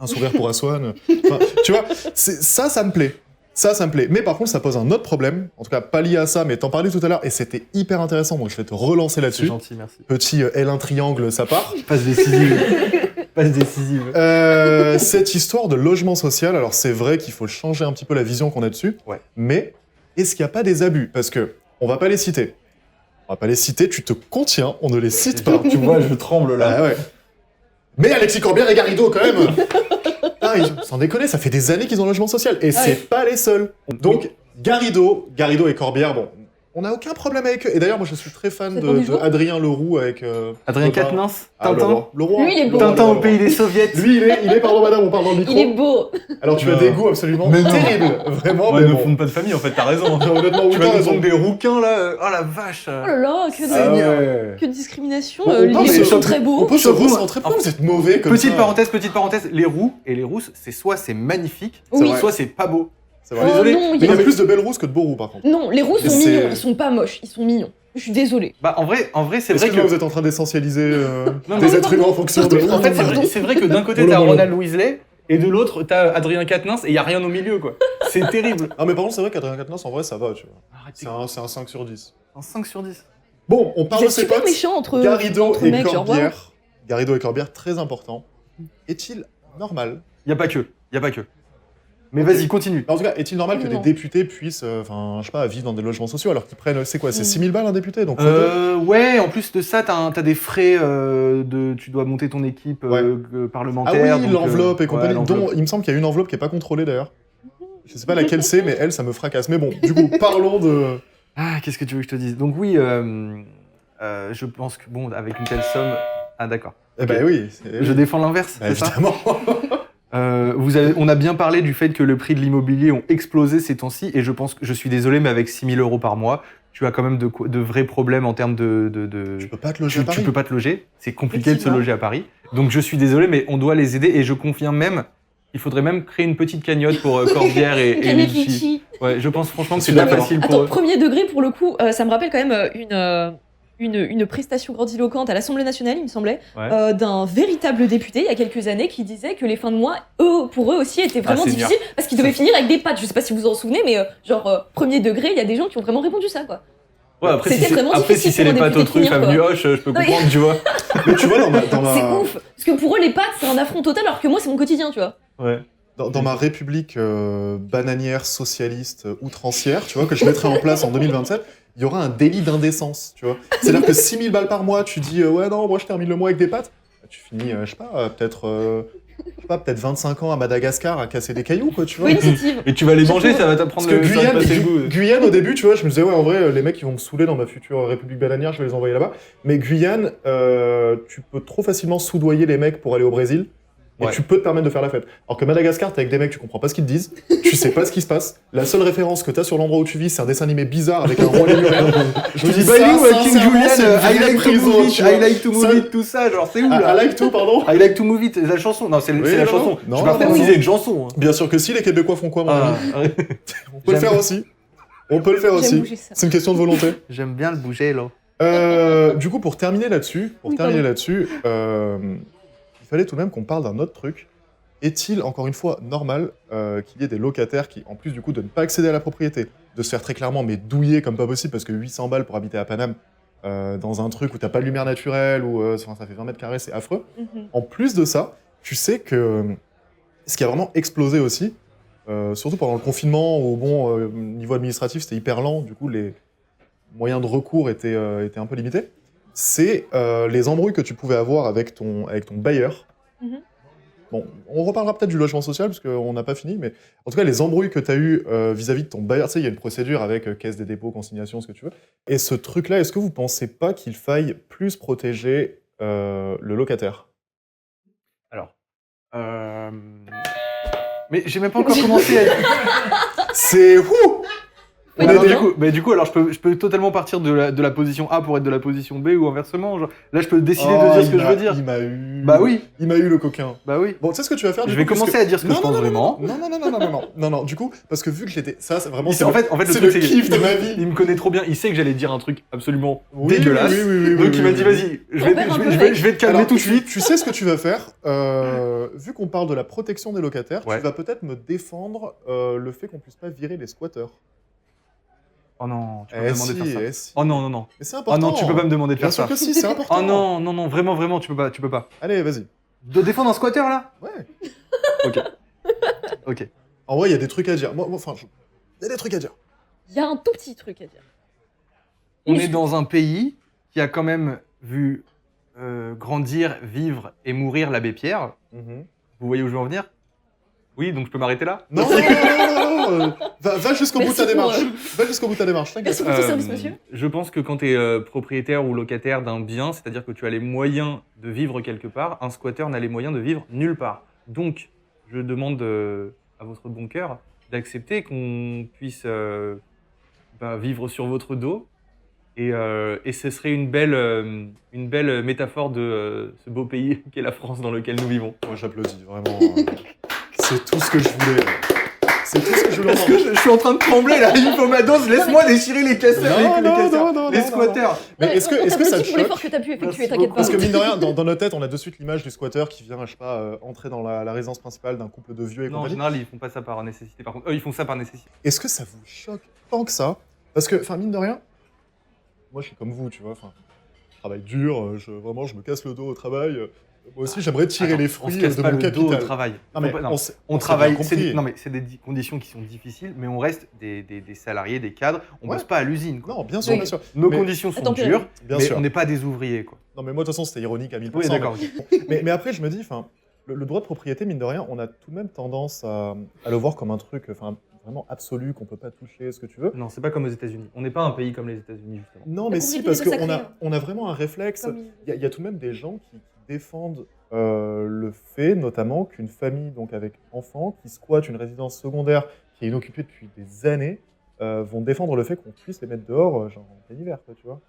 un sourire pour Aswan. Enfin, tu vois, ça me plaît. Ça me plaît. Mais par contre, ça pose un autre problème. En tout cas, pas lié à ça, mais t'en parlais tout à l'heure et c'était hyper intéressant. Donc, je vais te relancer C'est là-dessus. gentil, merci. Petit L1 triangle, ça part. Passe décisive. Passe décisive. Cette histoire de logement social, alors c'est vrai qu'il faut changer un petit peu la vision qu'on a dessus, Ouais. mais est-ce qu'il n'y a pas des abus? Parce que on va pas les citer. On va pas les citer, tu te contiens, on ne les cite pas. Tu vois, je tremble là. Ah ouais. Mais Alexis Corbière et Garrido, quand même. sans déconner, ça fait des années qu'ils ont un logement social. Et c'est pas les seuls. Donc, Garrido et Corbière, bon, on n'a aucun problème avec eux. Et d'ailleurs, moi, je suis très fan de Adrien Leroux avec... Adrien Quatennens, Tintin. Le roi. Lui, il est beau. Tintin au pays des soviets. Lui, il est, pardon madame, on parle dans le micro. Il est beau. Alors, tu as des goûts absolument terribles. Vraiment, Ouais, mais ne bon. fonde pas de famille, en fait, t'as raison. Honnêtement, oui, Tu t'as vas nous raison. vendre des rouquins, là. Oh la vache. Oh là là, que de, Ah ouais. que de discrimination. On Les peut Russes se- sont très On beaux. peut se Surtout, recentrer. Pourquoi vous êtes mauvais comme Petite ça parenthèse, les roux et les rousses, c'est soit c'est magnifique, Oui. soit c'est pas beau. C'est vrai. Oh Désolé, non, Mais il y a plus de belles rousses que de beaux roux, par contre. Non, les Russes Mais sont c'est- mignons, ils sont pas moches, ils sont mignons. Je suis désolée. Bah en vrai c'est vrai Excuse-moi, que vous êtes en train d'essentialiser Non, des non, êtres humains en fonction de... en fait c'est vrai que d'un côté Mollo, t'as mollo. Ronald Weasley et de l'autre t'as Adrien Quatennens et y a rien au milieu quoi. C'est terrible. Ah mais par contre, c'est vrai qu'Adrien Quatennens, en vrai, ça va, tu vois. Arrêtez. C'est un 5 sur 10. Un 5 sur 10. Bon, on parle Vous de êtes ses super potes. méchants entre Garrido et mecs, genre, Corbière. Garrido et Corbière, très important. Est-il normal Y a pas que. Mais vas-y, continue. En tout cas, est-il normal que des Non. députés puissent, enfin, je sais pas, vivre dans des logements sociaux alors qu'ils prennent, c'est quoi, c'est 6000 balles un député, donc Ouais, en plus de ça, t'as des frais tu dois monter ton équipe Ah parlementaire. oui, donc, l'enveloppe et ouais, compagnie, l'enveloppe. dont il me semble qu'il y a une enveloppe qui est pas contrôlée d'ailleurs. Je sais pas laquelle c'est, mais elle, ça me fracasse. Mais bon, du coup, parlons de... Ah, qu'est-ce que tu veux que je te dise? Donc oui, je pense que bon, avec une telle somme... Ah d'accord. Eh ben oui, c'est- Je défends l'inverse, Bah, c'est ça? évidemment. On a bien parlé du fait que le prix de l'immobilier ont explosé ces temps-ci, et je pense que, je suis désolé, mais avec 6 000 € par mois, tu as quand même de vrais problèmes en termes de... Tu peux pas te loger à Paris. Tu peux pas te loger, c'est compliqué de se Effectivement. loger à Paris. Donc je suis désolé, mais on doit les aider, et je confirme même, il faudrait même créer une petite cagnotte pour Corbière et Canet Litchi. Litchi. Ouais, je pense franchement que Je c'est suis pas d'accord. facile pour Attends, eux. premier degré pour le coup, ça me rappelle quand même une prestation grandiloquente à l'Assemblée nationale, il me semblait, Ouais. d'un véritable député il y a quelques années qui disait que les fins de mois, pour eux aussi, étaient vraiment c'est difficiles parce qu'ils devaient finir avec des pattes. Je sais pas si vous vous en souvenez, mais premier degré, il y a des gens qui ont vraiment répondu ça, quoi. Ouais, après, C'était vraiment après, difficile si c'est pour les un pâtes au député de truc finir, avenue Hoche, je peux Oui. comprendre, tu vois. Mais tu vois, C'est ouf, parce que pour eux, les pâtes, c'est un affront total, alors que moi, c'est mon quotidien, tu vois. Ouais. dans ma république bananière, socialiste, outrancière, tu vois, que je mettrai en place en 2027, il y aura un délit d'indécence, tu vois. C'est-à-dire que 6 000 balles par mois, tu dis, ouais, non, moi je termine le mois avec des pâtes, tu finis, je sais pas, peut-être 25 ans à Madagascar à casser des cailloux, quoi, tu vois. Oui, initiative. Et tu vas les manger, ça va t'apprendre Parce que ça va te passer le goût. Guyane, au début, tu vois, je me disais, ouais, en vrai, les mecs, ils vont me saouler dans ma future république bananière, je vais les envoyer là-bas. Mais Guyane, tu peux trop facilement soudoyer les mecs pour aller au Brésil, et Ouais. tu peux te permettre de faire la fête. Alors que Madagascar, t'es avec des mecs, tu comprends pas ce qu'ils te disent, tu sais pas ce qui se passe. La seule référence que t'as sur l'endroit où tu vis, c'est un dessin animé bizarre avec un roi lémurien. Je me dis, Bah, ça, you, King sincèrement, c'est Julian, une vraie I like to prison, move it, tu vois. I like to move Ça- it, tout ça, genre c'est où I là? like to, pardon. I like to move it, la chanson. Non, c'est Oui, la non, chanson. non. Je Non, vais pas non, préciser non. une chanson. hein. Bien sûr que si, les Québécois font quoi, mon ami Ah, On peut le faire aussi. On peut le faire J'aime aussi. bouger ça. C'est une question de volonté. J'aime bien le bouger là. Du coup, pour terminer là-dessus, il fallait tout de même qu'on parle d'un autre truc. Est-il, encore une fois, normal qu'il y ait des locataires qui, en plus du coup de ne pas accéder à la propriété, de se faire très clairement mais douiller comme pas possible, parce que 800 balles pour habiter à Paname, dans un truc où t'as pas de lumière naturelle, où ça fait 20 mètres carrés, c'est affreux. Mhm. En plus de ça, tu sais que ce qui a vraiment explosé aussi, surtout pendant le confinement, où bon, niveau administratif c'était hyper lent, du coup les moyens de recours étaient un peu limités, c'est les embrouilles que tu pouvais avoir avec ton bailleur. Mhm. Bon, on reparlera peut-être du logement social, parce qu'on n'a pas fini, mais en tout cas, les embrouilles que tu as eues vis-à-vis de ton bailleur, tu sais, il y a une procédure avec caisse des dépôts, consignation, ce que tu veux. Et ce truc-là, est-ce que vous pensez pas qu'il faille plus protéger le locataire? Alors. Mais j'ai même pas encore commencé à. C'est... Ouh Oui, Alors, non. du coup, alors je peux totalement partir de la position A pour être de la position B ou inversement. Genre, là, je peux décider Oh, de dire ce il que je m'a- veux dire. Il m'a eu... Bah oui, Il m'a eu le coquin. bah oui. Bon, tu sais ce que tu vas faire du Je vais coup, commencer puisque- à dire ce que je pense vraiment. Non, du coup, parce que vu que j'étais... En fait, le c'est truc, le kiff de ma vie. Il me connaît trop bien. Il sait que j'allais dire un truc absolument Oui, dégueulasse. oui, Donc il m'a oui, dit, oui. vas-y, On perd un peu, mec. je vais te calmer Alors, tout de suite. Tu sais ce que tu vas faire vu qu'on parle de la protection des locataires, Ouais. tu vas peut-être me défendre le fait qu'on puisse pas virer les squatteurs. Oh non, tu peux me demander de faire ça. si. Oh non, non, non. Mais c'est Oh important. non, tu peux pas me demander de Bien faire sûr ça. que si, c'est important. Oh non, non, non, vraiment, vraiment, tu peux pas. Allez, vas-y. De défendre un squatter là? Ouais. Ok. En vrai, il y a des trucs à dire. Il y a des trucs à dire. Il y a un tout petit truc à dire. On est dans un pays qui a quand même vu grandir, vivre et mourir l'abbé Pierre. Mhm. Vous voyez où je veux en venir? Oui, donc je peux m'arrêter là? Non, va jusqu'au bout de ta Merci pour, démarche. Va jusqu'au bout de ta démarche, t'inquiète. Merci pour ce service, monsieur. Je pense que quand tu es propriétaire ou locataire d'un bien, c'est-à-dire que tu as les moyens de vivre quelque part, un squatter n'a les moyens de vivre nulle part. Donc, je demande à votre bon cœur d'accepter qu'on puisse vivre sur votre dos. Et ce serait une belle métaphore de ce beau pays qu'est la France dans lequel nous vivons. Moi, j'applaudis, vraiment. C'est tout ce que je voulais. C'est tout ce que je voulais Parce que entendre. je suis en train de trembler là, il faut ma dose, laisse-moi déchirer les casseurs, les squatteurs. Mais est-ce que ça te pour l'effort choque? que t'as pu effectuer, Merci t'inquiète pas. Parce que mine de rien, dans notre tête, on a de suite l'image du squatter qui vient, je sais pas, entrer dans la résidence principale d'un couple de vieux et Non, en compagnie. général, ils font pas ça par nécessité. Par contre, eux, ils font ça par nécessité. Est-ce que ça vous choque tant que ça? Parce que, enfin, mine de rien, moi, je suis comme vous, tu vois. Enfin, je travaille dur, vraiment, je me casse le dos au travail. Moi aussi, j'aimerais tirer Attends, les on fruits se casse de pas mon le dos au capital. travail. Non, mais Faut pas- non. on s'est On bien travaille, compris. non mais c'est des conditions qui sont difficiles, mais on reste des salariés, des cadres. On Ouais. bosse pas à l'usine. Quoi. Non, bien sûr, Oui. bien sûr. Nos Mais- conditions sont Attends, dures, Bien mais sûr. on n'est pas des ouvriers. Quoi. Non, mais moi, de toute façon, c'était ironique à 1000%. Oui, d'accord. Mais après, je me dis, enfin, le droit de propriété, mine de rien, on a tout de même tendance à le voir comme un truc, enfin, vraiment absolu, qu'on peut pas toucher, ce que tu veux. Non, c'est pas comme aux États-unis. On n'est pas un pays comme les États-Unis justement. Non, La mais si, propriété parce est qu'on sacrée. on a vraiment un réflexe. Comme- Il y a tout de même des gens qui défendent le fait, notamment, qu'une famille donc avec enfants qui squatte une résidence secondaire qui est inoccupée depuis des années vont défendre le fait qu'on puisse les mettre dehors, genre en plein hiver, quoi, tu vois.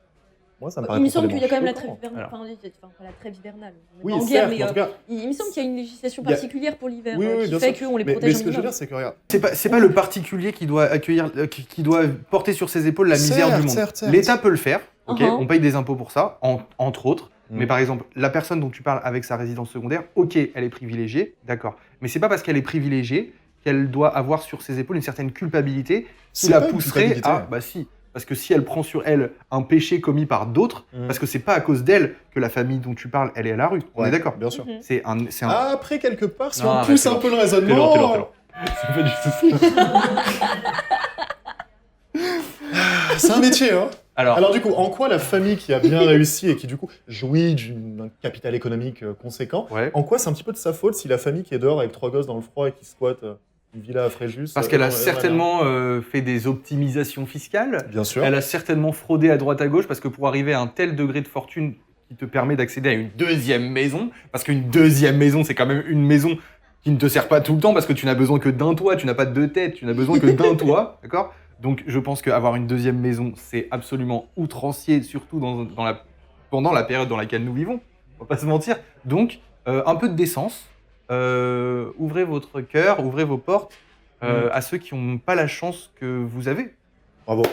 Moi, ça me paraît Il me semble qu'il y a quand même la profondément trêve choquant. hivernale. Alors. Enfin, pas la trêve hivernale. On est Oui, pas en guerre, certes, mais mais en tout cas, il me semble qu'il y a une législation Il y a- particulière pour l'hiver oui, oui, qui bien fait sûr. qu'on les Mais protège ce un que je veux minimum. dire, c'est que regarde, C'est pas le particulier qui doit accueillir, qui doit porter sur ses épaules la misère Certes, du monde. certes, certes. L'État peut le faire. Ok, Uh-huh. on paye des impôts pour ça, entre autres. Mm. Mais par exemple, la personne dont tu parles avec sa résidence secondaire, ok, elle est privilégiée, d'accord. Mais c'est pas parce qu'elle est privilégiée qu'elle doit avoir sur ses épaules une certaine culpabilité qui c'est la pas une pousserait culpabilité. à. Bah si. Parce que si elle prend sur elle un péché commis par d'autres, Mm. parce que c'est pas à cause d'elle que la famille dont tu parles, elle est à la rue. On Ouais, est d'accord. Bien sûr. Mhm. C'est un. Après, quelque part, si Non, on arrête, pousse c'est un long. peu le C'est raisonnement... lourd. Ça fait du souci. C'est un métier, hein. Alors, Alors du coup, en quoi la famille qui a bien réussi et qui du coup jouit d'un capital économique conséquent, ouais. en quoi c'est un petit peu de sa faute si la famille qui est dehors avec 3 gosses dans le froid et qui squatte une villa à Fréjus... Parce qu'elle a ouais, certainement fait des optimisations fiscales. ouais, bien sûr. Elle a certainement fraudé à droite à gauche parce que pour arriver à un tel degré de fortune qui te permet d'accéder à une deuxième maison, parce qu'une deuxième maison, c'est quand même une maison qui ne te sert pas tout le temps parce que tu n'as besoin que d'un toit, tu n'as pas de 2 têtes, tu n'as besoin que d'un toit, d'accord? Donc je pense qu'avoir une deuxième maison, c'est absolument outrancier, surtout pendant la période dans laquelle nous vivons, on va pas se mentir. Donc un peu de décence, ouvrez votre cœur, ouvrez vos portes à ceux qui n'ont pas la chance que vous avez. Bravo.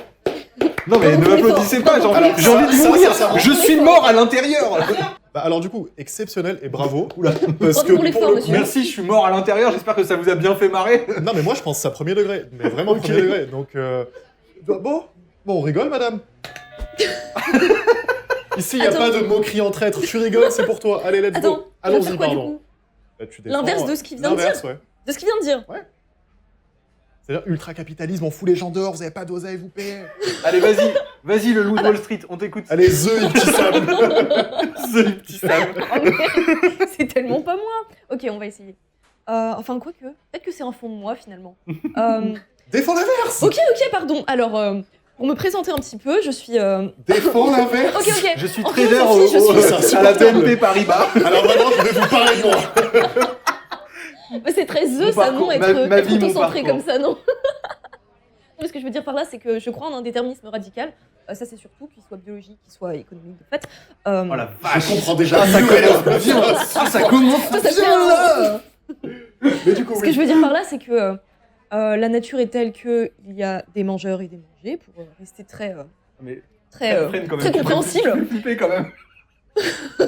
Non mais Bravo ne pour l'effort. m'applaudissez pas, j'ai Alors, envie, j'ai envie de ça, mourir, ça, je suis mort à l'intérieur. Bah, alors du coup, exceptionnel et bravo. Oula. Parce Bravo que pour l'effort, monsieur. Merci, je suis mort à l'intérieur, j'espère que ça vous a bien fait marrer. Non mais moi je pense que c'est à premier degré, mais vraiment Ok. premier degré. Donc bon, on rigole madame. Ici il n'y a Attends. pas de moquerie entre êtres. Tu rigoles, c'est pour toi. Allez, let's Attends, go. on va Allons-y, faire quoi du pardon. coup? Bah, tu défends, L'inverse de ce qu'il vient de l'inverse, ouais. De ce qu'il vient de dire. C'est-à-dire ultra-capitalisme, on fout les gens dehors, vous avez pas d'oseille, vous payez. Allez, vas-y le loup de Wall Street, on t'écoute. Allez, The petit Sam. The petit Sam. C'est tellement pas moi. Ok, on va essayer. Enfin, quoique. Peut-être que c'est un fond de moi finalement. Défends l'inverse. Ok, pardon. Alors, pour me présenter un petit peu, je suis. Défends l'inverse. Ok. Je suis En trader philosophie, je suis- C'est à la insupportable. BNP Paribas. Alors vraiment, je vais vous parler de moi. Mais c'est très Mon ça, parcours, non, être ma vie, mon auto-centré parcours. comme ça, non. Ce que je veux dire par là, c'est que je crois en un déterminisme radical. Ça, c'est surtout qu'il soit biologique, qu'il soit économique, de fait. Oh la vache. Je comprends déjà. Ah, ça mieux, commence là. bien. Ah, ça commence Ça fait bien un- là. Mais du coup, Ce oui. que je veux dire par là, c'est que la nature est telle qu'il y a des mangeurs et des mangés, pour rester très, Mais très, Fred, quand même, très tu peux compréhensible. flipper quand même.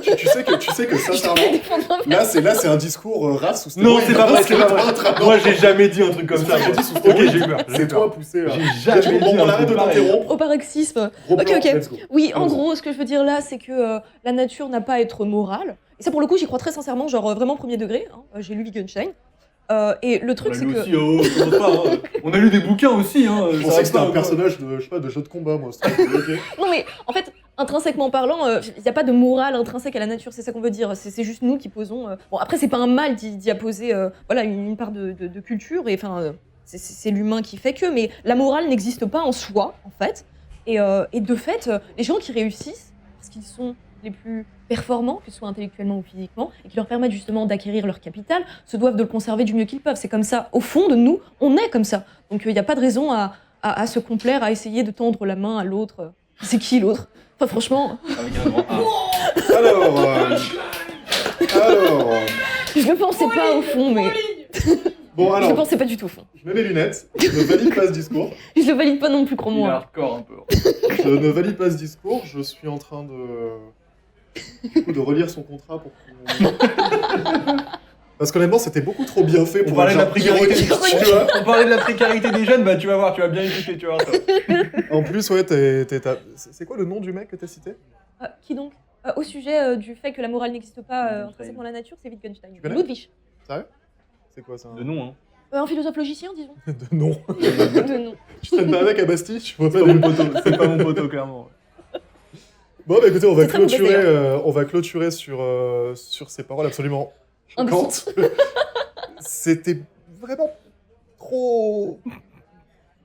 Tu sais que sincèrement, là c'est un discours race ou Non, c'est pas vrai, c'est pas vrai. vrai. Moi, j'ai jamais dit un truc comme ça. J'ai dit sous Ok, j'ai eu peur. C'est toi poussé. là. J'ai jamais Bon, dit on un arrête de truc pareil. t'interrompre. Au paroxysme. Gros Ok, plan, ok. let's go. Oui, en Allons-y. gros, ce que je veux dire là, c'est que la nature n'a pas à être morale. Et ça, pour le coup, j'y crois très sincèrement, genre vraiment premier degré. Hein. J'ai lu Wittgenstein. Et le truc, c'est que. Aussi, commence pas, hein. On a lu des bouquins aussi. Hein. Je pensais que c'était un personnage de, je sais pas, de jeu de combat, moi. Ok. Non, mais en fait, intrinsèquement parlant, il n'y a pas de morale intrinsèque à la nature, c'est ça qu'on veut dire. C'est juste nous qui posons. Bon, après, c'est pas un mal d'y apposer voilà, une part de culture, et enfin, c'est l'humain qui fait que, mais la morale n'existe pas en soi, en fait. Et de fait, les gens qui réussissent, parce qu'ils sont les plus performants, que ce soit intellectuellement ou physiquement, et qui leur permettent justement d'acquérir leur capital, se doivent de le conserver du mieux qu'ils peuvent. C'est comme ça. Au fond de nous, on est comme ça. Donc il n'y a pas de raison à se complaire, à essayer de tendre la main à l'autre. C'est qui l'autre? Enfin, franchement. Avec un grand A. Alors... Je ne pensais pas au fond, mais. Bon, Je alors, ne pensais pas du tout au fond. je mets mes lunettes, je ne valide pas ce discours. Je le valide pas non plus, Il est crois-moi. hardcore un peu. Je ne valide pas ce discours, je suis en train de relire son contrat pour qu'on... Parce qu'honnêtement, c'était beaucoup trop bien fait pour On parlait de la genre précarité. ironique, tu vois. On parlait de la précarité des jeunes, bah tu vas voir, tu vas bien écouter, tu vas voir. En plus, ouais, c'est quoi le nom du mec que t'as cité? Qui donc Au sujet du fait que la morale n'existe pas intrinsèquement dans la nature, c'est Wittgenstein. Tu connais Ludwig. Sérieux? C'est quoi ça? De nom, hein. Un philosophe logicien, disons. De nom. De nom. Je traîne pas avec à Bastille, je vois pas C'est pas des... mon poteau, c'est pas mon poteau, clairement. Bon, bah écoutez, on va C'est très mauvais, clôturer sur ces paroles absolument Indécentes. choquantes. C'était vraiment trop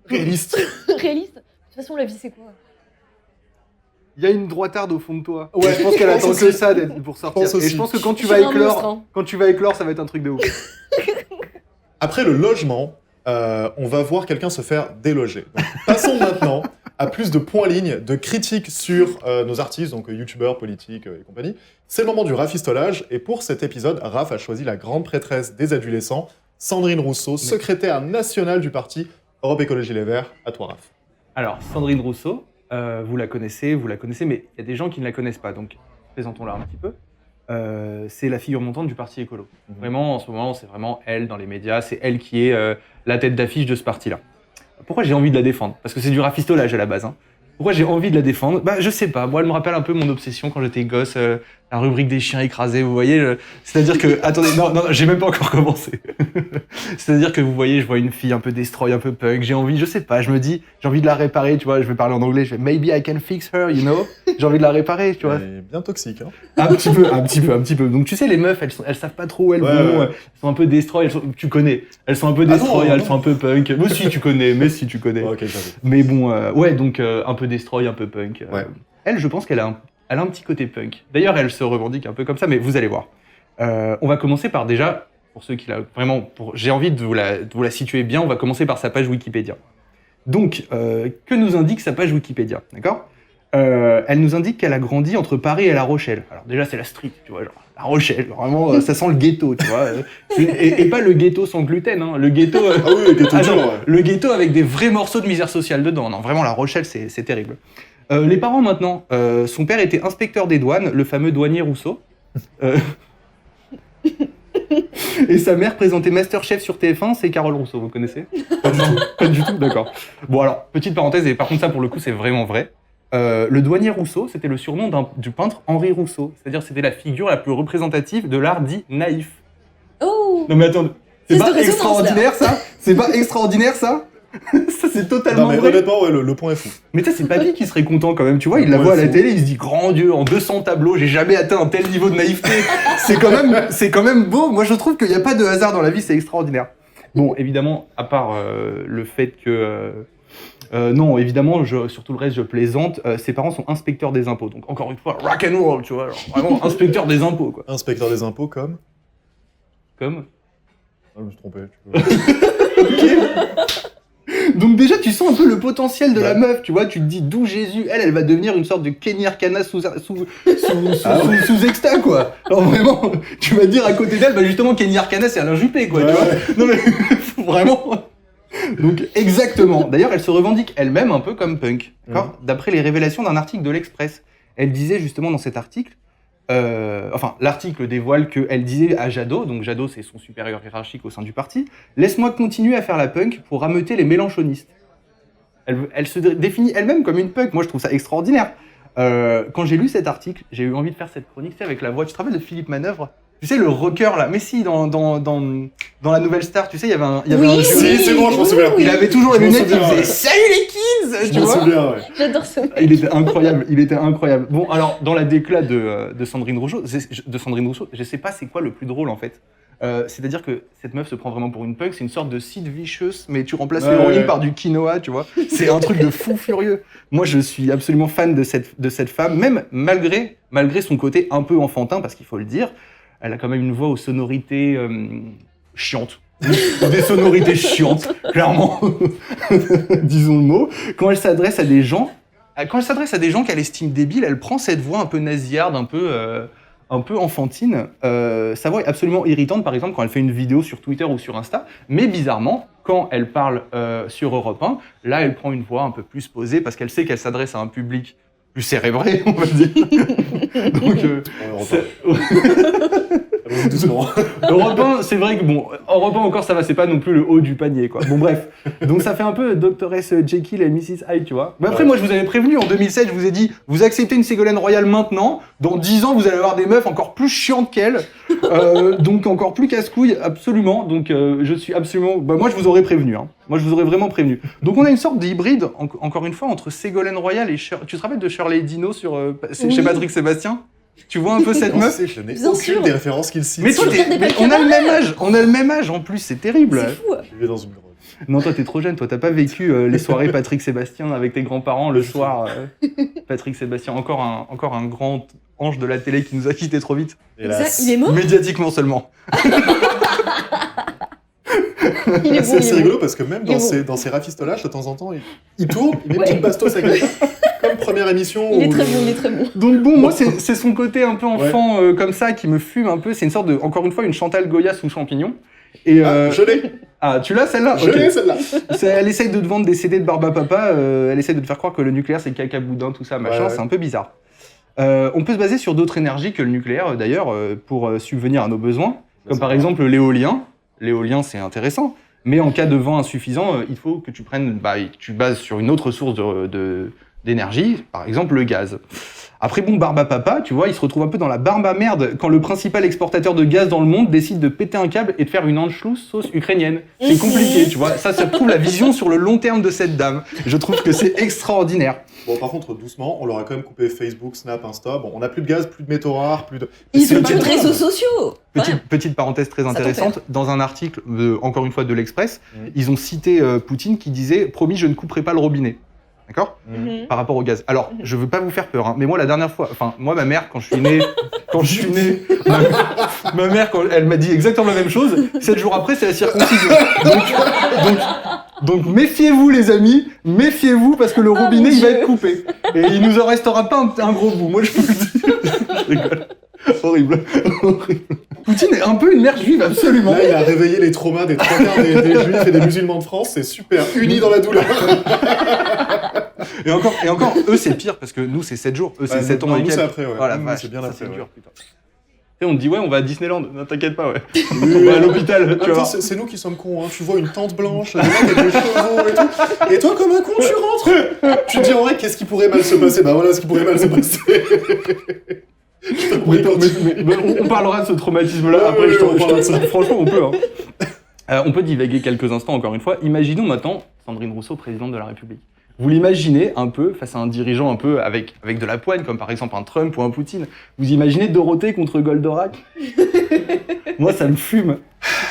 réaliste. Réaliste. De toute façon, la vie, c'est quoi? Il y a une droitarde au fond de toi. Ouais, Je pense qu'elle je attend pense que aussi. ça pour sortir. pense aussi. Et je pense que quand tu Je vas suis un éclore, monstre, hein. quand tu vas éclore, ça va être un truc de ouf. Après le logement, on va voir quelqu'un se faire déloger. Donc, passons maintenant à plus de points-lignes, de critiques sur nos artistes, donc youtubeurs, politiques et compagnie. C'est le moment du rafistolage, et pour cet épisode, Raph a choisi la grande prêtresse des adolescents, Sandrine Rousseau, secrétaire nationale du parti Europe Écologie Les Verts. À toi, Raph. Alors, Sandrine Rousseau, vous la connaissez, mais il y a des gens qui ne la connaissent pas, donc présentons-la un petit peu. C'est la figure montante du parti écolo. Vraiment, en ce moment, c'est vraiment elle dans les médias, c'est elle qui est la tête d'affiche de ce parti-là. Pourquoi j'ai envie de la défendre? Parce que c'est du rafistolage à la base. Hein. Pourquoi j'ai envie de la défendre? Bah, je sais pas. Moi, elle me rappelle un peu mon obsession quand j'étais gosse, la rubrique des chiens écrasés, vous voyez. C'est-à-dire que... Attendez, non, j'ai même pas encore commencé. C'est-à-dire que vous voyez, je vois une fille un peu destroy, un peu punk, j'ai envie, je sais pas, je me dis, j'ai envie de la réparer, tu vois, je vais parler en anglais, je vais maybe I can fix her, you know. J'ai envie de la réparer, tu vois. Elle est bien toxique, hein. Un petit peu. Donc tu sais, les meufs, elles savent pas trop où elles vont, elles sont un peu destroy, tu connais. Elles sont un peu destroy, elles sont un peu punk. Mais si tu connais. Ok, j'avoue. Mais bon, ouais, donc un peu destroy, un peu punk. Ouais. Elle, je pense qu'elle a un petit côté punk. D'ailleurs, elle se revendique un peu comme ça, mais vous allez voir. On va commencer par déjà, pour ceux qui la... Vraiment, j'ai envie de vous la situer bien, on va commencer par sa page Wikipédia. Donc, que nous indique sa page Wikipédia, d'accord? Elle nous indique qu'elle a grandi entre Paris et La Rochelle. Alors déjà, c'est la street, tu vois, genre La Rochelle, vraiment, ça sent le ghetto, tu vois. Et pas le ghetto sans gluten, hein, le ghetto... Ah oui, le ghetto dur, ouais. Le ghetto avec des vrais morceaux de misère sociale dedans. Non, vraiment, La Rochelle, c'est terrible. Les parents, maintenant. Son père était inspecteur des douanes, le fameux douanier Rousseau. Et sa mère présentait Masterchef sur TF1, c'est Carole Rousseau, vous connaissez? Pas du tout, d'accord. Bon alors, petite parenthèse, et par contre ça pour le coup c'est vraiment vrai. Le douanier Rousseau, c'était le surnom du peintre Henri Rousseau. C'est-à-dire c'était la figure la plus représentative de l'art dit naïf. Oh! Non mais attends, c'est Plus pas de résonance, extraordinaire ça? C'est pas extraordinaire ça? Ça c'est Non, totalement mais vrai. honnêtement, ouais, le point est fou. Mais tu sais, c'est Papy qui serait content quand même, tu vois, il la Ouais, voit à la fou. télé, il se dit, grand Dieu, en 200 tableaux, j'ai jamais atteint un tel niveau de naïveté. C'est quand même beau. Moi, je trouve qu'il n'y a pas de hasard dans la vie, c'est extraordinaire. Bon, évidemment, à part le fait que... non, évidemment, sur tout le reste, je plaisante. Ses parents sont inspecteurs des impôts. Donc, encore une fois, rock and roll, tu vois, genre, vraiment inspecteur des impôts, quoi. Inspecteur des impôts comme... Comme... Ah, je me suis trompé. Tu peux... Donc déjà, tu sens un peu le potentiel de la Ouais. meuf, tu vois, tu te dis d'où Jésus, elle va devenir une sorte de Kenny Arcana sous exta, quoi. Alors vraiment, tu vas te dire à côté d'elle, bah justement, Kenny Arcana, c'est Alain Juppé, quoi, Ouais, tu vois. ouais. Non mais, vraiment. Donc exactement. D'ailleurs, elle se revendique elle-même un peu comme punk, d'accord. D'après les révélations d'un article de l'Express. Elle disait justement dans cet article, enfin, l'article dévoile qu'elle disait à Jadot, donc Jadot c'est son supérieur hiérarchique au sein du parti, « Laisse-moi continuer à faire la punk pour rameuter les mélanchonistes ». Elle se définit elle-même comme une punk, moi je trouve ça extraordinaire. Quand j'ai lu cet article, j'ai eu envie de faire cette chronique, tu sais, avec la voix, tu te rappelles de Philippe Manœuvre? Tu sais, le rocker là, mais si, dans la Nouvelle Star, tu sais, il y avait un Oui, jury. Si, c'est bon, je m'en souviens. Il avait toujours les Je m'en lunettes, il souviens, faisait ouais. « Salut les kids !» Louise, Je tu m'en vois. souviens, ouais. J'adore ce mec. Il était incroyable. Bon, alors, dans la déclat de Sandrine Rousseau, je sais pas c'est quoi le plus drôle, en fait. C'est-à-dire que cette meuf se prend vraiment pour une punk, c'est une sorte de Sid Vicious, mais tu remplaces l'héroïne par du quinoa, tu vois. C'est un truc de fou furieux. Moi, je suis absolument fan de cette femme, même malgré son côté un peu enfantin, parce qu'il faut le dire, elle a quand même une voix aux sonorités chiantes. Des sonorités chiantes, clairement. Disons le mot. Quand elle s'adresse à des gens qu'elle estime débiles, elle prend cette voix un peu nasillarde, un peu enfantine. Sa voix est absolument irritante, par exemple, quand elle fait une vidéo sur Twitter ou sur Insta. Mais bizarrement, quand elle parle sur Europe 1, là, elle prend une voix un peu plus posée parce qu'elle sait qu'elle s'adresse à un public plus cérébré, on va dire. Donc, Allons-y doucement. Europe 1, c'est vrai que bon, Europe 1 encore ça va, c'est pas non plus le haut du panier, quoi. Bon bref, donc ça fait un peu Doctoress Jekyll et Mrs Hyde, tu vois. Mais après, moi je vous avais prévenu en 2007, je vous ai dit, vous acceptez une Ségolène Royal maintenant, dans 10 ans vous allez avoir des meufs encore plus chiantes qu'elle, donc encore plus casse-couilles, absolument. Donc je suis absolument, moi je vous aurais prévenu, hein. Moi je vous aurais vraiment prévenu. Donc on a une sorte d'hybride, encore une fois, entre Ségolène Royal et tu te rappelles de Shirley Dino chez Patrick Sébastien? Tu vois un peu cette meuf? Je n'ai Bien aucune sûr. des références qu'il cite. Mais toi, on a le même âge, en plus, c'est terrible. C'est fou. Je vivais dans une grotte. Non, toi, t'es trop jeune, toi, t'as pas vécu les soirées Patrick Sébastien avec tes grands-parents le soir. Patrick Sébastien, encore un grand ange de la télé qui nous a quittés trop vite. Hélas. Il est mort. Médiatiquement seulement. Il est bon. C'est rigolo parce que même dans ses rafistolages, de temps en temps, il tourne, il met une petite bastos à quelqu'un. Comme première émission. Il est très bon, il est très bon. Donc bon, moi, c'est son côté un peu enfant comme ça qui me fume un peu. C'est une sorte de, encore une fois, une Chantal Goya sous champignon. Et Je l'ai. Ah, tu l'as celle-là? Je Ok. l'ai, celle-là. Elle essaye de te vendre des CD de Barba Papa, elle essaye de te faire croire que le nucléaire c'est caca boudin, tout ça, machin, Ouais. c'est un peu bizarre. On peut se baser sur d'autres énergies que le nucléaire d'ailleurs pour subvenir à nos besoins, comme par exemple l'éolien. L'éolien c'est intéressant, mais en cas de vent insuffisant, il faut que tu bases sur une autre source d'énergie, par exemple le gaz. Après bon, Barba Papa, tu vois, il se retrouve un peu dans la barbe à merde quand le principal exportateur de gaz dans le monde décide de péter un câble et de faire une Anschluss sauce ukrainienne. C'est compliqué, tu vois. Ça prouve la vision sur le long terme de cette dame. Je trouve que c'est extraordinaire. Bon, par contre, doucement, on leur a quand même coupé Facebook, Snap, Insta. Bon, on n'a plus de gaz, plus de métaux rares, plus de. Ils C'est ont pas plus de grave. réseaux sociaux. Petite parenthèse très intéressante, dans un article, encore une fois de l'Express, ils ont cité Poutine qui disait « Promis, je ne couperai pas le robinet ». D'accord ? Mhm. Par rapport au gaz. Alors, je veux pas vous faire peur, hein, mais moi, la dernière fois, ma mère, quand je suis né, ma mère, quand elle m'a dit exactement la même chose, 7 jours après, c'est la circoncision. Donc, méfiez-vous, les amis, méfiez-vous, parce que le robinet, mon il va Dieu. être coupé. Et il nous en restera pas un gros bout. Moi, je peux le dire. Je rigole. Horrible. Poutine est un peu une mère juive, absolument. Là, il a réveillé les traumas des 3/4 des juifs et des musulmans de France. C'est super. Unis dans la douleur. Et encore, eux, c'est pire, parce que nous, c'est 7 jours. Eux, c'est 7 ans Non, et nous, quelques. c'est après, ouais. Voilà, Nous, vache, c'est bien ça, après, c'est ouais. dur, putain. Et on te dit, ouais, on va à Disneyland. Ne t'inquiète pas, ouais. On va à l'hôpital, tu vas Attends, voir. c'est nous qui sommes cons, hein. Tu vois une tente blanche, des mecs avec des chevaux et tout. Et toi, comme un con, tu rentres. Tu te dis en vrai, qu'est-ce qui pourrait mal se passer? Bah voilà ce qui pourrait mal se passer. On parlera de ce traumatisme-là Ouais, après. ouais, on parlera de ça. Franchement, on peut. Hein. On peut divaguer quelques instants, encore une fois. Imaginons maintenant Sandrine Rousseau, présidente de la République. Vous l'imaginez un peu face à un dirigeant un peu avec de la poigne, comme par exemple un Trump ou un Poutine. Vous imaginez Dorothée contre Goldorak? Moi, ça me fume.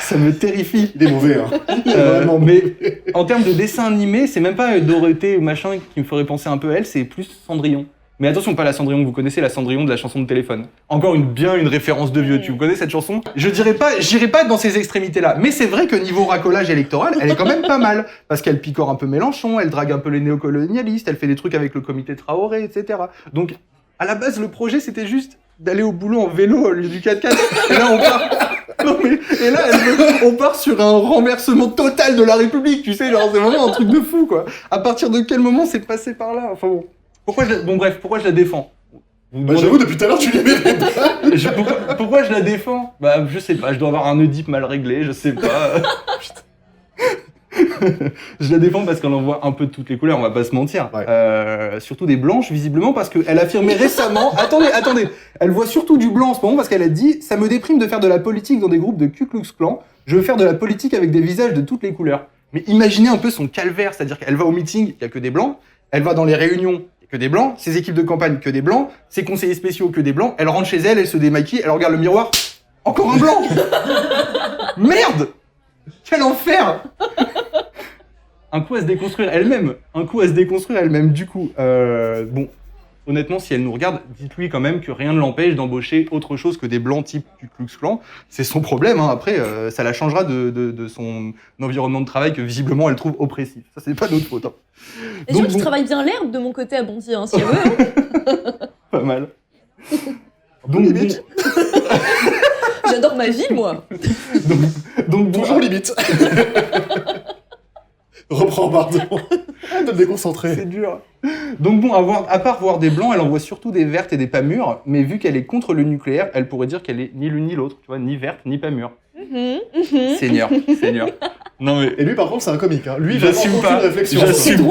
Ça me terrifie. Il est mauvais, hein. Vraiment. Mais en termes de dessin animé, c'est même pas Dorothée ou machin qui me ferait penser un peu à elle, c'est plus Cendrillon. Mais attention, pas la Cendrillon que vous connaissez, la Cendrillon de la chanson de téléphone. Encore une référence de vieux. Tu vous connais cette chanson? J'irai pas dans ces extrémités-là. Mais c'est vrai que niveau racolage électoral, elle est quand même pas mal. Parce qu'elle picore un peu Mélenchon, elle drague un peu les néocolonialistes, elle fait des trucs avec le comité Traoré, etc. Donc, à la base, le projet, c'était juste d'aller au boulot en vélo au lieu du 4x4. Et là, on part... Non mais, et là, on part sur un renversement total de la République, tu sais, genre, c'est vraiment un truc de fou, quoi. À partir de quel moment c'est passé par là? Enfin bon. Pourquoi je la défends? Bah, j'avoue, depuis tout à l'heure, tu lui mets des balles. Pourquoi je la défends? Bah, je sais pas, je dois avoir un Oedipe mal réglé, je sais pas. Je la défends parce qu'elle en voit un peu de toutes les couleurs, on va pas se mentir. Ouais. Surtout des blanches, visiblement, parce qu'elle affirmait récemment... Attendez, elle voit surtout du blanc en ce moment parce qu'elle a dit « Ça me déprime de faire de la politique dans des groupes de Ku Klux Klan, je veux faire de la politique avec des visages de toutes les couleurs ». Mais imaginez un peu son calvaire, c'est-à-dire qu'elle va au meeting, il n'y a que des blancs, elle va dans les réunions, il n'y a que des blancs, ses équipes de campagne, que des blancs, ses conseillers spéciaux, que des blancs, elle rentre chez elle, elle se démaquille, elle regarde le miroir, encore un blanc. Merde. Quel enfer. Un coup à se déconstruire elle-même, du coup. Bon, honnêtement, si elle nous regarde, dites-lui quand même que rien ne l'empêche d'embaucher autre chose que des blancs type du Ku Klux Klan. C'est son problème, hein. Après, ça la changera de son environnement de travail que visiblement elle trouve oppressif. Ça, c'est pas notre faute. Hein. Les gens qui travaillent bien l'herbe de mon côté à Bondy, hein, si elle veut. Hein. Pas mal. Donc, limite. J'adore ma ville, moi. Donc bonjour, limite. Reprends, pardon. Arrête de te déconcentrer. C'est dur. Donc bon, à part voir des blancs, elle en voit surtout des vertes et des pas mûres, mais vu qu'elle est contre le nucléaire, elle pourrait dire qu'elle est ni l'une ni l'autre, tu vois, ni verte ni pas mûre. Seigneur. Non mais... Et lui, par contre, c'est un comique. Hein. Lui, j'assume pas. Réflexion. J'assume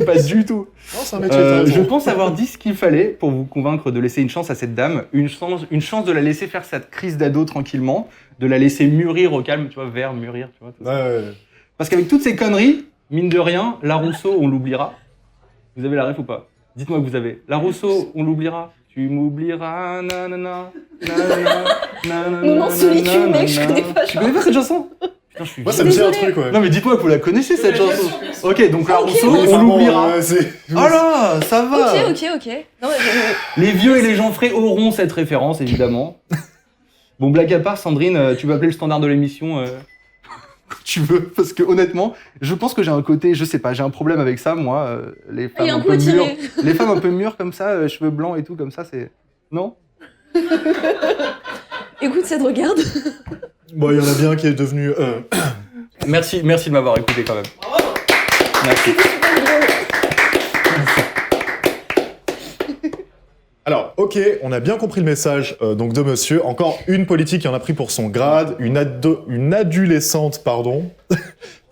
pas du tout. Non, c'est un métier intéressant. Je pense avoir dit ce qu'il fallait pour vous convaincre de laisser une chance à cette dame, une chance de la laisser faire cette crise d'ado tranquillement, de la laisser mûrir au calme, tu vois, mûrir, tu vois. Tout ça. Ouais. Parce qu'avec toutes ces conneries, mine de rien, la Rousseau, on l'oubliera. Vous avez la ref ou pas? Dites-moi que vous avez. La Rousseau, on l'oubliera. Tu m'oublieras, nanana, nanana. Moment solitude, mec, je connais pas. Tu connais pas cette chanson? Putain, je suis Moi, ça me dit un truc, ouais. Non, mais dites-moi que vous la connaissez, cette chanson. Ok, donc la Rousseau, Oui, on l'oubliera. Oh là, ça va. Ok. Non, mais Les vieux et les gens frais auront cette référence, évidemment. Bon, blague à part, Sandrine, tu peux appeler le standard de l'émission quand tu veux, parce que honnêtement, je pense que j'ai un côté, je sais pas, j'ai un problème avec ça, moi, les femmes un peu mûres, les femmes un peu mûres comme ça, cheveux blancs et tout comme ça, c'est non. écoute, ça te regarde. Bon, il y en a bien qui est devenu. Merci de m'avoir écouté quand même. Merci. Alors, ok, on a bien compris le message donc de monsieur. Encore une politique qui en a pris pour son grade, une adolescente, pardon,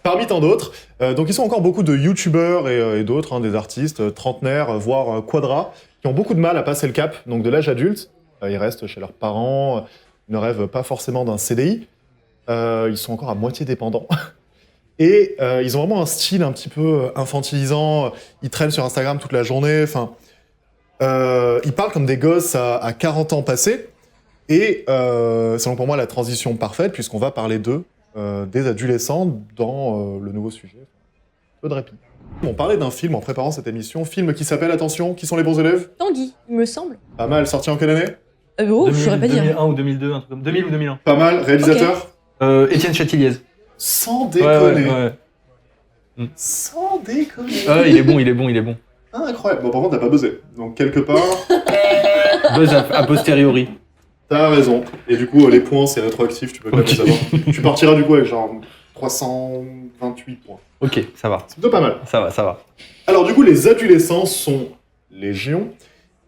parmi tant d'autres. Donc, ils sont encore beaucoup de youtubeurs et d'autres, hein, des artistes trentenaires, voire quadras, qui ont beaucoup de mal à passer le cap donc de l'âge adulte. Ils restent chez leurs parents, ils ne rêvent pas forcément d'un CDI. Ils sont encore à moitié dépendants. Et ils ont vraiment un style un petit peu infantilisant. Ils traînent sur Instagram toute la journée. Enfin, ils parlent comme des gosses à 40 ans passés. Et selon pour moi, la transition parfaite, puisqu'on va parler d'eux, des adolescents, dans le nouveau sujet. Peu de répit. On parlait d'un film en préparant cette émission. Film qui s'appelle, attention, qui sont les bons élèves? Tanguy, il me semble. Pas mal, sorti en quelle année? Oh, je saurais pas dire. 2001 ou 2002, un truc comme 2000 ou 2001. Pas mal, réalisateur? Étienne Châtilliez. Sans déconner. Ouais. Sans déconner. Il est bon. Ah, incroyable. Bon, par contre, t'as pas buzzé. Donc, quelque part, Buzz a posteriori. t'as raison. Et du coup, les points, c'est rétroactif, tu peux pas les savoir. Tu partiras du coup avec genre 328 points. Ok, ça va. C'est plutôt pas mal. Ça va. Alors, du coup, les adolescents sont légion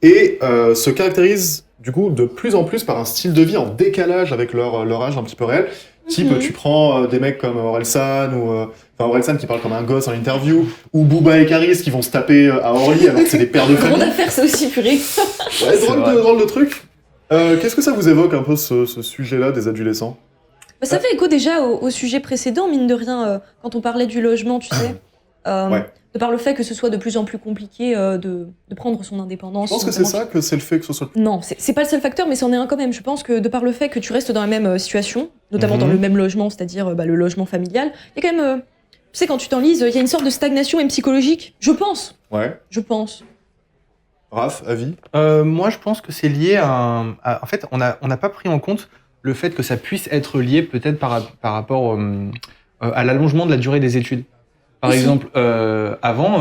et se caractérisent du coup de plus en plus par un style de vie en décalage avec leur âge un petit peu réel. Type, tu prends des mecs comme Orelsan Orelsan qui parle comme un gosse en interview, ou Booba et Karis qui vont se taper à Orly alors que c'est des pères de famille. Grande affaire, ça aussi, purée. Ouais, drôle de truc. Qu'est-ce que ça vous évoque un peu ce sujet-là des adolescents? Bah, ça fait écho déjà au sujet précédent, mine de rien, quand on parlait du logement, tu sais. Ouais. De par le fait que ce soit de plus en plus compliqué de prendre son indépendance. Je pense que c'est ça, que c'est le fait que ce soit... Non, c'est pas le seul facteur, mais c'en est un quand même. Je pense que de par le fait que tu restes dans la même situation, notamment dans le même logement, c'est-à-dire le logement familial, il y a quand même... tu sais, quand tu t'enlises, il y a une sorte de stagnation même psychologique. Je pense. Ouais. Je pense. Raph, avis? Moi, je pense que c'est lié en fait, on n'a pas pris en compte le fait que ça puisse être lié peut-être par rapport à l'allongement de la durée des études. Par exemple, avant,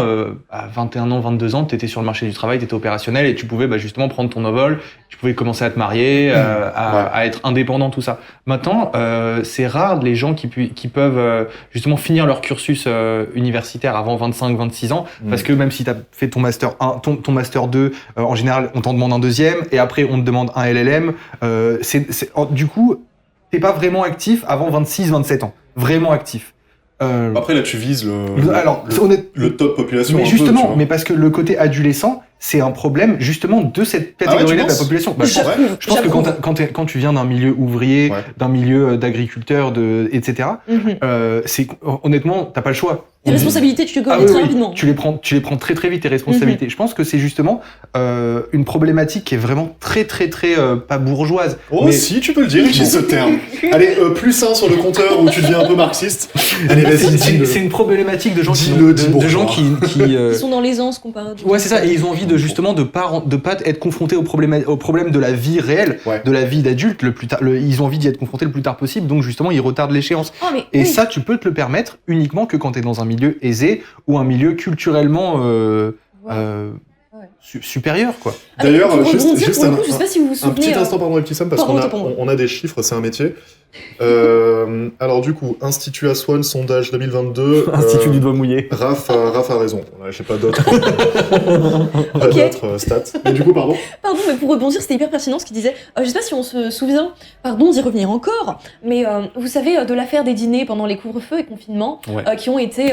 à 21 ans, 22 ans, tu étais sur le marché du travail, tu étais opérationnel et tu pouvais justement prendre ton envol, tu pouvais commencer à te marier, à être indépendant, tout ça. Maintenant, c'est rare les gens qui peuvent justement finir leur cursus universitaire avant 25, 26 ans, parce que même si tu as fait ton Master 1, ton Master 2, en général, on t'en demande un deuxième, et après, on te demande un LLM. Du coup, t'es pas vraiment actif avant 26, 27 ans. Vraiment actif. Après, là, tu vises le top population. Mais un justement, peu, tu vois. mais parce que le côté adolescent, c'est un problème justement de cette tu catégorie-là de la penses population. Je pense que quand tu viens d'un milieu ouvrier, d'un milieu d'agriculteurs, etc., honnêtement, t'as pas le choix. Les responsabilités, tu te connais très rapidement. Tu les prends très très vite, tes responsabilités. Je pense que c'est justement une problématique qui est vraiment très pas bourgeoise. Oh mais... si, tu peux le dire, utilise ce terme. Allez, plus un sur le compteur où tu deviens un peu marxiste. Allez, vas-y, c'est une problématique de gens qui ils sont dans l'aisance comparé. Ouais, c'est ça, et ils ont envie de justement de pas être confrontés au problème de la vie réelle, de la vie d'adulte ils ont envie d'y être confrontés le plus tard possible, donc justement ils retardent l'échéance. Ça, tu peux te le permettre uniquement que quand t'es dans un milieu aisé ou un milieu culturellement supérieur, quoi. D'ailleurs, juste je sais pas si vous vous souvenez, un petit instant, pardon, Eptisam, parce qu'on a des chiffres, c'est un métier. Alors du coup, Institut Aswan, sondage 2022. Institut du doigt mouillé. Raph a raison. J'ai pas d'autres stats. Mais du coup, pardon. Pardon, mais pour rebondir, c'était hyper pertinent ce qu'il disait. Je sais pas si on se souvient, pardon d'y revenir encore, mais vous savez de l'affaire des dîners pendant les couvre-feux et confinements qui ont été...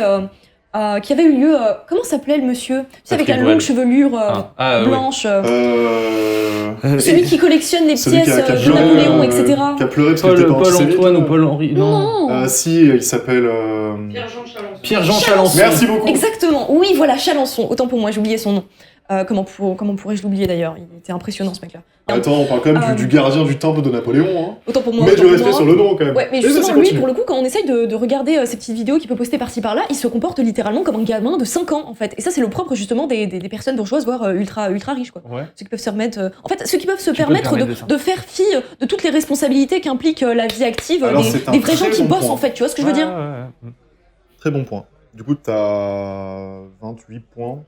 qui avait eu lieu... comment s'appelait le monsieur? Tu sais, avec la longue chevelure blanche. Celui qui collectionne les pièces de Napoléon, etc. Qui a pleuré parce qu'il était pas antisémite. Paul-Antoine ou Paul-Henri. Non. Si, il s'appelle... Pierre-Jean Chalençon. Merci beaucoup. Exactement. Oui, voilà, Chalençon. Autant pour moi, j'ai oublié son nom. Comment pourrais-je l'oublier d'ailleurs? Il était impressionnant ce mec-là. Attends, on parle quand même du gardien du temple de Napoléon. Hein. Autant pour moi. Mais du respect sur le nom quand même. Ouais, mais justement, lui, pour le coup, quand on essaye de regarder ces petites vidéos qu'il peut poster par-ci par-là, il se comporte littéralement comme un gamin de 5 ans en fait. Et ça, c'est le propre justement des personnes bourgeoises, voire ultra riches quoi. Ouais. Ceux qui peuvent se remettre. En fait, ceux qui peuvent se permettre de faire fi de toutes les responsabilités qu'implique la vie active des vrais gens qui bossent en fait. Tu vois ce que je veux dire? Très bon point. Du coup, t'as 28 points.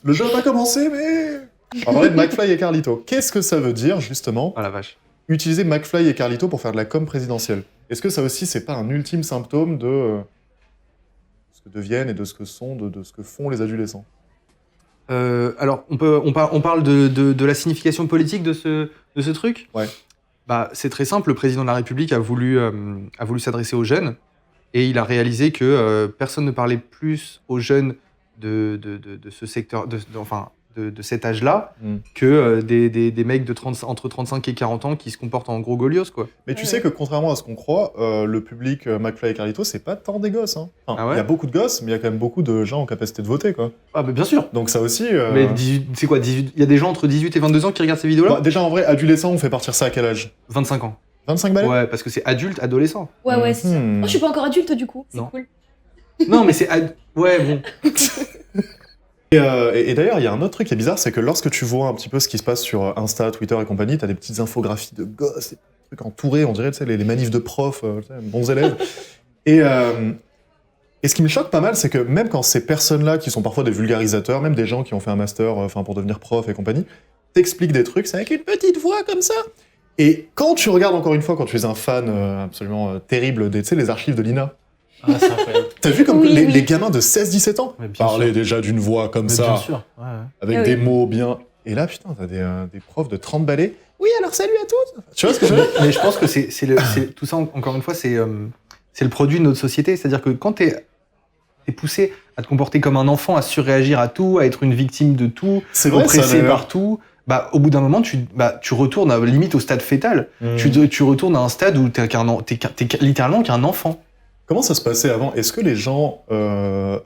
Le jeu n'a pas commencé, mais... On va parler de McFly et Carlito. Qu'est-ce que ça veut dire, justement, la vache, utiliser McFly et Carlito pour faire de la com présidentielle? Est-ce que ça aussi, c'est pas un ultime symptôme de ce que deviennent et de ce que sont, de ce que font les adolescents? Alors, on parle de la signification politique de ce truc. Ouais. Bah, c'est très simple, le président de la République a voulu s'adresser aux jeunes, et il a réalisé que personne ne parlait plus aux jeunes de ce secteur, de cet âge-là, que des mecs entre 35 et 40 ans qui se comportent en gros golios, quoi. Mais tu sais que contrairement à ce qu'on croit, le public McFly et Carlito, c'est pas tant des gosses. Hein. Enfin, y a beaucoup de gosses, mais il y a quand même beaucoup de gens en capacité de voter, quoi. Ah, mais bien sûr. Donc ça aussi... Mais c'est quoi, 18... Il y a des gens entre 18 et 22 ans qui regardent ces vidéos-là? Déjà, en vrai, adolescent, on fait partir ça à quel âge? 25 ans. 25 balais? Ouais, parce que c'est adulte, adolescent. Ouais, c'est ça. Oh, je suis pas encore adulte, du coup. C'est cool. Non, mais c'est... Ouais, bon... Et d'ailleurs, il y a un autre truc qui est bizarre, c'est que lorsque tu vois un petit peu ce qui se passe sur Insta, Twitter et compagnie, t'as des petites infographies de gosses, des trucs entourés, on dirait, tu sais, les manifs de profs, bons élèves. Et ce qui me choque pas mal, c'est que même quand ces personnes-là, qui sont parfois des vulgarisateurs, même des gens qui ont fait un master pour devenir prof et compagnie, t'expliquent des trucs, c'est avec une petite voix comme ça. Et quand tu regardes encore une fois, quand tu es un fan absolument terrible des, tu sais, les archives de l'INA, c'est incroyable. T'as vu comme les gamins de 16-17 ans parlaient déjà d'une voix comme ça, bien sûr. avec des mots bien... Et là, putain, t'as des profs de 30 balais. Oui, alors salut à tous. Tu vois ce que je veux dire? Mais je pense que tout ça, encore une fois, c'est le produit de notre société. C'est-à-dire que quand t'es poussé à te comporter comme un enfant, à surréagir à tout, à être une victime de tout, oppressé par tout... Bah, au bout d'un moment, tu retournes limite au stade fœtal. Tu retournes à un stade où t'es littéralement qu'un enfant. Comment ça se passait avant? Est-ce que les gens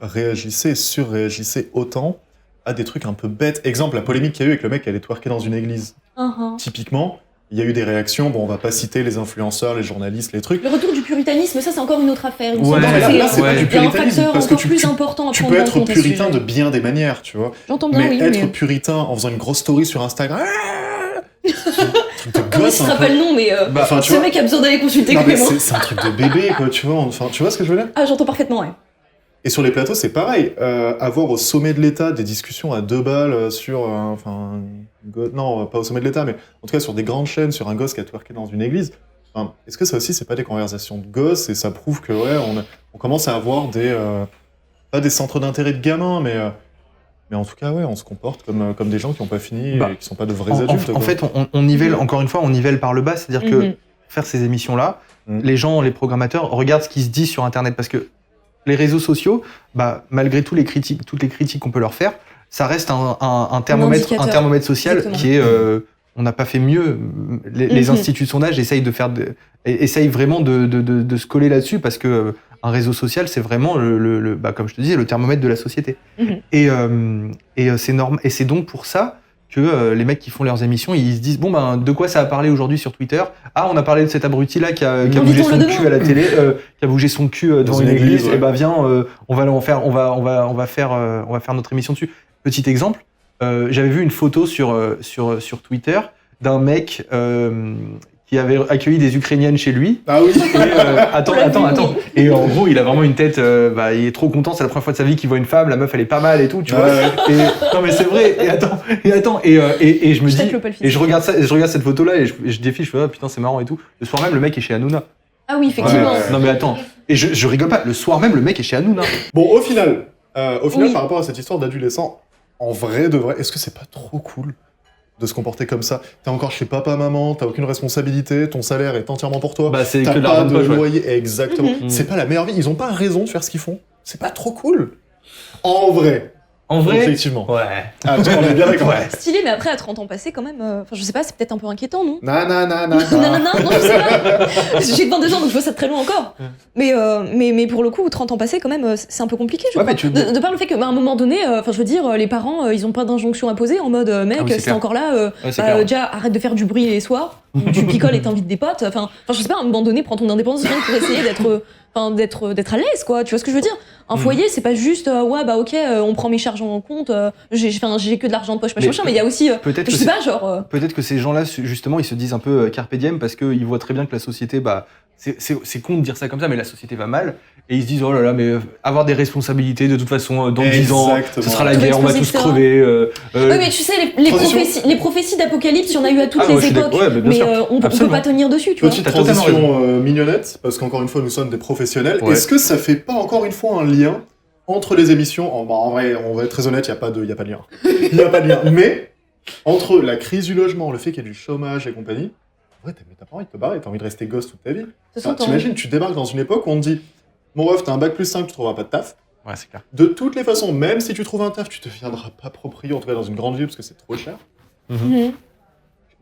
réagissaient, surréagissaient autant à des trucs un peu bêtes? Exemple, la polémique qu'il y a eu avec le mec qui allait twerker dans une église. Typiquement, il y a eu des réactions, bon, on va pas citer les influenceurs, les journalistes, les trucs. Le retour du puritanisme, ça c'est encore une autre affaire. Non, mais là c'est pas du puritanisme, parce que tu peux être puritain de bien des manières, tu vois. J'entends bien, mais être puritain en faisant une grosse story sur Instagram... truc de gosse, je ne pas le nom, mais ce mec a besoin d'aller consulter Clément. C'est un truc de bébé, quoi, tu vois. Enfin, tu vois ce que je veux dire? Ah, j'entends parfaitement, ouais. Et sur les plateaux, c'est pareil. Avoir au sommet de l'État des discussions à 2 balles sur... non, pas au sommet de l'État, mais en tout cas sur des grandes chaînes, sur un gosse qui a twerké dans une église. Enfin, est-ce que ça aussi, c'est pas des conversations de gosses? Et ça prouve que, ouais, on commence à avoir des... pas des centres d'intérêt de gamins, mais en tout cas, ouais, on se comporte comme des gens qui n'ont pas fini et qui sont pas de vrais adultes. En fait, on nivelle, encore une fois, on nivelle par le bas. C'est-à-dire que faire ces émissions-là, les gens, les programmateurs, regardent ce qui se dit sur Internet. Parce que les réseaux sociaux, malgré toutes les critiques qu'on peut leur faire, ça reste un thermomètre, indicateur. un thermomètre social Exactement. qui est. On n'a pas fait mieux. Les instituts de sondage essayent vraiment de se coller là-dessus parce que un réseau social, c'est vraiment comme je te disais, le thermomètre de la société. Et c'est normal. Et c'est donc pour ça que les mecs qui font leurs émissions, ils se disent bon ben de quoi ça a parlé aujourd'hui sur Twitter ? Ah, on a parlé de cet abruti là qui a bougé son cul à la télé, qui a bougé son cul devant une église. ouais. Et ben viens, on va faire notre émission dessus. Petit exemple, j'avais vu une photo sur Twitter d'un mec qui avait accueilli des Ukrainiennes chez lui. Ah oui. Et, attends. Et en gros, il a vraiment une tête. Il est trop content. C'est la première fois de sa vie qu'il voit une femme. La meuf, elle est pas mal et tout. Tu vois. Et, non, mais c'est vrai. Et attends. Et je me dis. Et je regarde ça. Je regarde cette photo-là et je défile. Je fais ah, putain, c'est marrant et tout. Le soir même, le mec est chez Hanouna. Ah oui, effectivement. Non mais attends. Et je rigole pas. Le soir même, le mec est chez Hanouna. Bon, au final, Oui. par rapport à cette histoire d'adolescent, en vrai de vrai, est-ce que c'est pas trop cool de se comporter comme ça? T'es encore chez papa, maman, t'as aucune responsabilité, ton salaire est entièrement pour toi. Bah c'est T'as que de pas l'argent de de poche. Ouais. loyer, exactement. Mhm. C'est pas la meilleure vie. Ils ont pas raison de faire ce qu'ils font. C'est pas trop cool. En vrai. En vrai. Effectivement. Ouais. Ah, on est bien d'accord. Ouais. Stylé, mais après, à 30 ans passés, quand même, enfin, je sais pas, c'est peut-être un peu inquiétant, non? Non, Non, je sais pas. J'ai 22 ans, donc je vois ça de très loin encore. Mais pour le coup, 30 ans passés, quand même, c'est un peu compliqué, je Ouais, crois. mais tu- De par le fait qu'à un moment donné, enfin, je veux dire, les parents, ils ont pas d'injonction à poser en mode, mec, Ah oui, c'est si t'es clair. encore là, Ouais, c'est clair. déjà, arrête de faire du bruit les soirs, ou tu picoles et t'invites des potes. Enfin, je sais pas, à un moment donné, prends ton indépendance rien que pour essayer d'être à l'aise, quoi. Tu vois ce que je veux dire? Un foyer, c'est pas juste, ouais, bah ok, on prend mes charges en compte, j'ai que de l'argent de poche, machin, mais il y a aussi, Peut-être je que sais pas, genre. Peut-être que ces gens-là, justement, ils se disent un peu carpe diem parce qu'ils voient très bien que la société, c'est con de dire ça comme ça, mais la société va mal. Et ils se disent, oh là là, mais avoir des responsabilités, de toute façon, dans 10 ans, Exactement. ce sera la Tout guerre, on va tous exploser, crever. Oui, mais tu sais, Transition. les prophéties d'apocalypse, il y en a eu à toutes Ah, moi, je les suis époques. d'accord. Ouais, mais bien Mais sûr. on peut Absolument. pas tenir dessus, tu vois. Petite T'as totalement transition mignonnette, parce qu'encore une fois, nous sommes des professionnels. Ouais. Est-ce que ça fait pas encore une fois un lien entre les émissions en vrai, on va être très honnête, il n'y a pas de lien. Il n'y a pas de lien. Mais entre la crise du logement, le fait qu'il y ait du chômage et compagnie, ouais, t'as pas envie de te barrer, t'as envie de rester gosse toute ta vie. Ça s'entend. T'imagines, tu débarques dans une époque où on te dit mon ref, t'as un bac plus 5, tu trouveras pas de taf. Ouais, c'est clair. De toutes les façons, même si tu trouves un taf, tu te deviendras pas proprio, en tout cas dans une grande ville, parce que c'est trop cher. Mhm.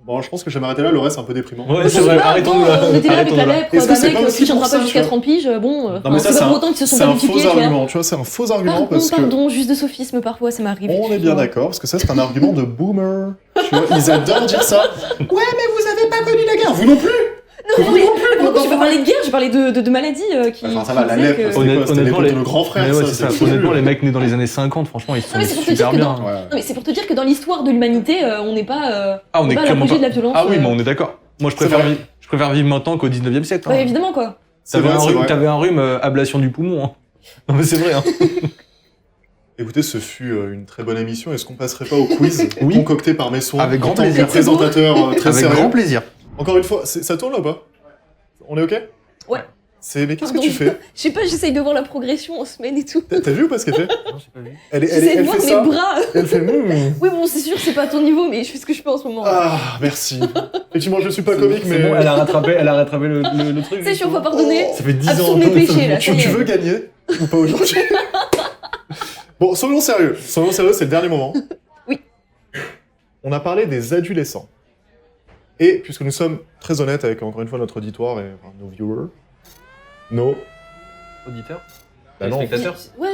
Bon, je pense que je vais m'arrêter là, le reste c'est un peu déprimant. Ouais, Je c'est sais vrai, pas, arrêtons-nous bon, là. on était là avec la Arrêtons-nous là. lèpre, Est-ce que bah c'est mec, pas aussi si tu tiendras pour pas ça, jusqu'à tu vois 30 piges, bon, Non, mais ça, c'est c'est pas un, pour autant qu'ils se sont c'est pas un faux multipliés, tu vois. argument, tu vois, c'est un faux argument parce que Pardon, juste de sophisme parfois, ça m'arrive. on est bien d'accord, parce que ça c'est un argument de boomer. Tu vois, ils adorent dire ça. Ouais, mais vous avez pas connu la guerre, vous non plus. Non, mais pour le coup, j'ai pas parlé de guerre, j'ai parlé de maladies qui. Enfin, ça va, qui la disaient lèpre, que- c'était quoi? C'était Honnêtement, l'époque de nos grands frères, Mais ouais, ça, c'est ça. c'est Honnêtement, fou. les mecs nés dans les années 50, franchement, ils sont Non, mais c'est pour te super dire que bien. Ouais. Non, mais c'est pour te dire que dans l'histoire de l'humanité, on n'est pas. Ah, on est pas à clairement l'apogée pas. de la violence. Ah oui, mais on est d'accord. Moi, je C'est préfère, vrai. je préfère vivre maintenant qu'au 19e siècle. Ouais, hein. évidemment, quoi. C'est T'avais vrai, un c'est rhume, vrai. t'avais un rhume, ablation du poumon. Hein. Non, mais c'est vrai. Hein. Écoutez, ce fut une très bonne émission. Est-ce qu'on passerait pas au quiz Oui. concocté par mes soins Avec grand en tant que plaisir. présentateur très Avec sérieux. grand plaisir. Encore une fois, ça tourne là ou pas? On est ok? Ouais. Mais qu'est-ce que Pardon. tu fais? Je sais pas, j'essaye de voir la progression en semaine et tout. T'as vu ou pas ce qu'elle fait? Non, j'ai pas vu. J'essaie de Elle voir fait mes ça. bras. Elle fait Oui, bon, c'est sûr, c'est pas à ton niveau, mais je fais ce que je peux en ce moment. Ah, merci. Effectivement, je suis pas comique, C'est mais bon, elle a rattrapé le truc. C'est sûr, faut pardonner. Ça fait 10 Absous ans. de mes péchés, là. tu ça y est. veux gagner ou pas aujourd'hui? Bon, soyons sérieux. Soyons sérieux, c'est le dernier moment. Oui. On a parlé des adolescents. Et puisque nous sommes très honnêtes avec, encore une fois, notre auditoire et enfin, nos viewers, nos... Auditeur. Bah non. Téléspectateurs. Ouais,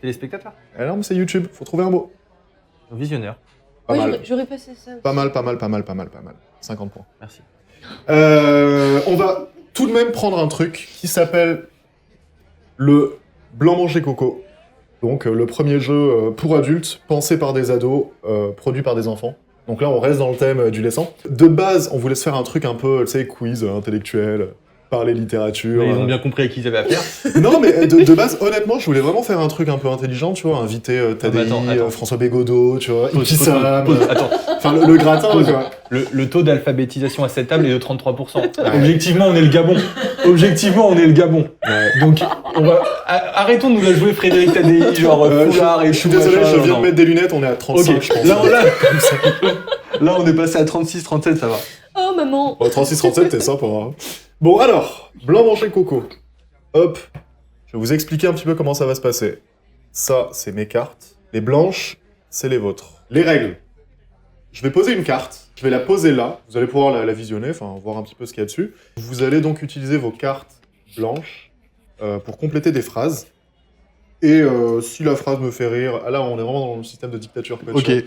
Téléspectateurs. Ah non, mais c'est YouTube, faut trouver un mot. Visionnaire. Pas mal. j'aurais passé ça. Pas mal, pas mal, pas mal, pas mal, pas mal. 50 points. Merci. On va tout de même prendre un truc qui s'appelle le Blanc Manger Coco. Donc le premier jeu pour adultes, pensé par des ados, produit par des enfants. Donc là, on reste dans le thème du laissant. De base, on voulait se faire un truc un peu, tu sais, quiz intellectuel, parler littérature. Mais ils ont bien compris à qui ils avaient affaire. Non, mais de base, honnêtement, je voulais vraiment faire un truc un peu intelligent, tu vois, inviter Tadei, attends. François Bégodeau, tu vois, Pause, Ikki-Sam, pause, attends. enfin le gratin, Pause. quoi. Le taux d'alphabétisation à cette table est de 33%. Objectivement, on est le Gabon. Objectivement, on est le Gabon. Donc, on va... arrêtons de nous la jouer Frédéric Tadei, genre foulard et Je suis tout, désolé, machin, je viens non. de mettre des lunettes, on est à 35, Ok, je pense. là, on est passé à 36, 37, ça va. Oh, maman. Bon, 36-37, t'es sympa. Hein. Bon, alors, Blanc Manger Coco. Hop, je vais vous expliquer un petit peu comment ça va se passer. Ça, c'est mes cartes. Les blanches, c'est les vôtres. Les règles. Je vais poser une carte, je vais la poser là, vous allez pouvoir la visionner, enfin voir un petit peu ce qu'il y a dessus. Vous allez donc utiliser vos cartes blanches pour compléter des phrases. Et si la phrase me fait rire, ah là on est vraiment dans le système de dictature.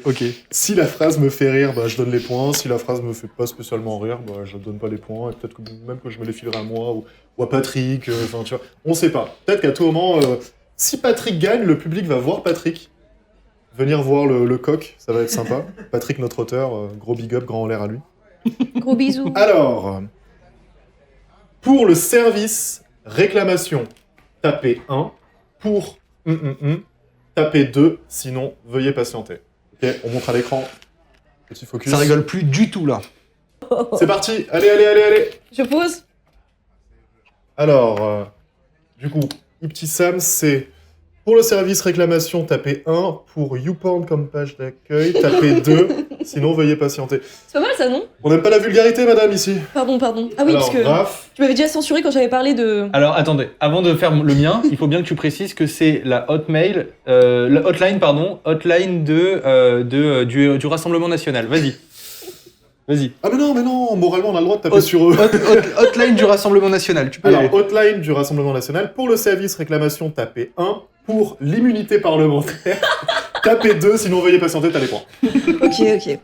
Ok. Si la phrase me fait rire, bah, je donne les points. Si la phrase me fait pas spécialement rire, bah, je donne pas les points. Et peut-être que même que je me les filerai à moi ou à Patrick. Enfin, tu vois, on sait pas. Peut-être qu'à tout moment, si Patrick gagne, le public va voir Patrick. Venir voir le coq, ça va être sympa. Patrick, notre auteur, gros big up, grand en l'air à lui. Gros bisous. Alors, pour le service réclamation, tapez 1. Pour tapez 2, sinon veuillez patienter. Ok, on montre à l'écran. Petit focus. Ça rigole plus du tout là. C'est parti, allez. Je pose. Alors, du coup, Iptissam, c'est pour le service réclamation, tapez 1. Pour YouPorn comme page d'accueil, tapez 2. Sinon, veuillez patienter. C'est pas mal ça, non? On n'aime pas la vulgarité, madame, ici. Pardon. Ah oui, Alors, parce que Raph, tu m'avais déjà censuré quand j'avais parlé de... Alors attendez, avant de faire le mien, il faut bien que tu précises que c'est la hotline du Rassemblement National. Vas-y. Ah mais non, moralement on a le droit de taper sur eux. Hotline du Rassemblement National, tu peux y Alors, aller. hotline du Rassemblement National, pour le service réclamation, tapez 1. Pour l'immunité parlementaire, tapez 2, sinon veuillez patienter, t'as les points. Ok.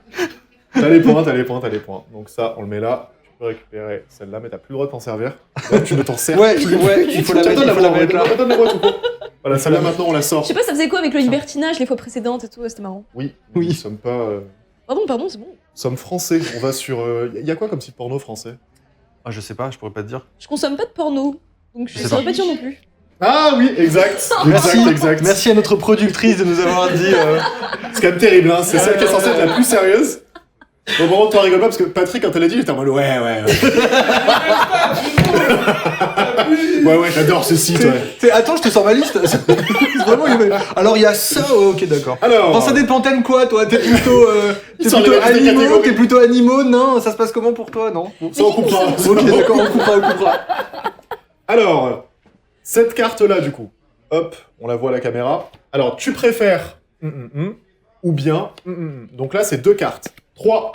T'as les points. Donc ça, on le met là. Tu peux récupérer celle-là, mais t'as plus le droit de t'en servir. Là, tu ne t'en sers Ouais, plus. il faut la Tiens, mettre là. donne-la-moi tout court. Voilà, celle-là maintenant on la sort. Je sais pas, ça faisait quoi avec le libertinage les fois précédentes et tout, c'était marrant. Oui, Oui. nous sommes pas... Pardon, c'est bon. Nous sommes français, on va sur... Y a quoi comme site porno français? Ah, je sais pas, je pourrais pas te dire. Je consomme pas de porno, donc je sais saurais pas. pas dire non plus. Ah oui, exact. Exact. Merci à notre productrice de nous avoir dit. C'est quand même terrible, hein. C'est celle qui est censée être la plus sérieuse. Bon, par contre, toi rigole pas parce que Patrick, quand elle a dit, il était en mode ouais. Ouais, j'adore ce site, ouais. Attends, je te sors ma liste. Vraiment, alors il y a ça, ok, d'accord. Alors. Enfin, ça dépend, t'aimes quoi, toi? T'es plutôt animaux, t'es plutôt animaux, non? Ça se passe comment pour toi, non? Ça, on coupera. Ok, d'accord, on coupera. Alors, cette carte-là, du coup, hop, on la voit à la caméra. Alors, tu préfères ou bien Donc là, c'est 2 cartes. 3,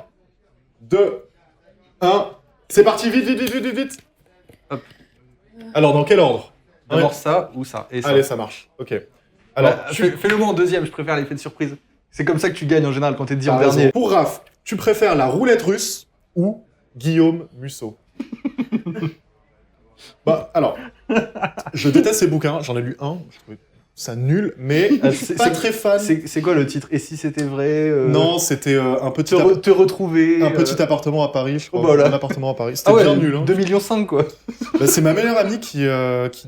2, 1. C'est parti, vite. Hop. Alors, dans quel ordre? D'abord ça ou ça, et ça. Allez, ça marche. Ok. Alors, fais-le moi en deuxième, je préfère l'effet de surprise. C'est comme ça que tu gagnes en général quand t'es dit en t'as raison. dernier. Pour Raph, tu préfères la roulette russe ou Guillaume Musso? Bah, alors, je déteste ces bouquins, j'en ai lu un, je trouvais ça nul, mais je suis pas très fan. C'est quoi le titre? Et si c'était vrai Non, c'était un petit te retrouver. petit appartement à Paris, je crois. Oh, voilà. Un appartement à Paris. C'était bien nul. Hein. 2,5 millions quoi. Bah, c'est ma meilleure amie qui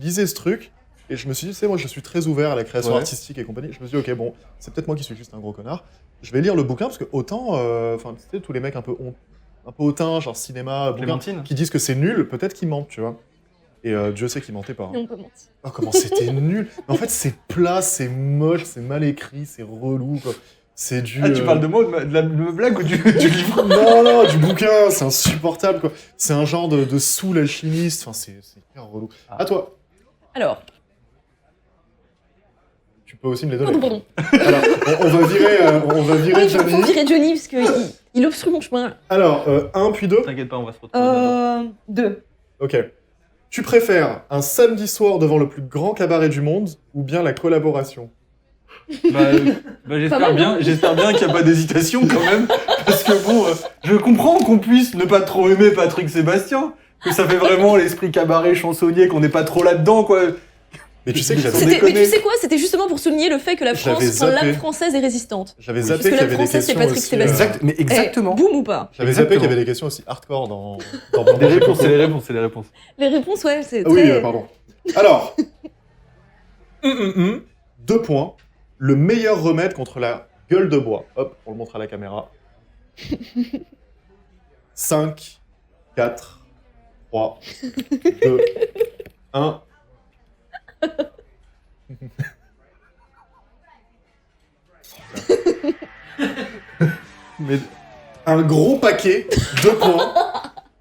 lisait ce truc. Et je me suis dit, tu sais, moi je suis très ouvert à la création artistique et compagnie. Je me suis dit, ok, bon, c'est peut-être moi qui suis juste un gros connard. Je vais lire le bouquin parce que autant, enfin, tu sais, tous les mecs un peu hautains, genre cinéma, bouquin, qui disent que c'est nul, peut-être qu'ils mentent, tu vois. Et Dieu sait qu'ils mentaient pas. Hein. Non, pas menti. Oh, comment c'était nul. Mais en fait, c'est plat, c'est moche, c'est mal écrit, c'est relou, quoi. C'est du... Ah, tu parles de moi, de la blague ou du livre? Non, du bouquin, c'est insupportable, quoi. C'est un genre de soul alchimiste, enfin, c'est hyper relou. À toi. Alors, Tu peux aussi me les donner. pardon. Alors, on va virer Il faut Johnny. virer Johnny parce qu'il obstrue mon chemin. Alors, 1 puis 2. T'inquiète pas, on va se retrouver. 2. Ok. Tu préfères un samedi soir devant le plus grand cabaret du monde ou bien la collaboration? J'espère bien qu'il n'y a pas d'hésitation quand même. Parce que bon, je comprends qu'on puisse ne pas trop aimer Patrick Sébastien. Que ça fait vraiment l'esprit cabaret chansonnier, qu'on n'est pas trop là-dedans, quoi. Mais tu sais que Sans j'avais Mais tu déconner. sais quoi? C'était justement pour souligner le fait que la France, zappé. l'âme française est résistante. J'avais Parce zappé que qu'il y la avait des française, c'est questions Patrick aussi, Sébastien. Mais exactement. Boum ou pas? J'avais zappé qu'il y Exactement. avait des questions aussi hardcore dans Les réponses, c'est les réponses, c'est les réponses. Les réponses, ouais, c'est Ah oui, très... pardon. Alors, 2 points. Le meilleur remède contre la gueule de bois. Hop, on le montre à la caméra. 5, 4, 3, 2, 1. Mais Un gros paquet, 2 points.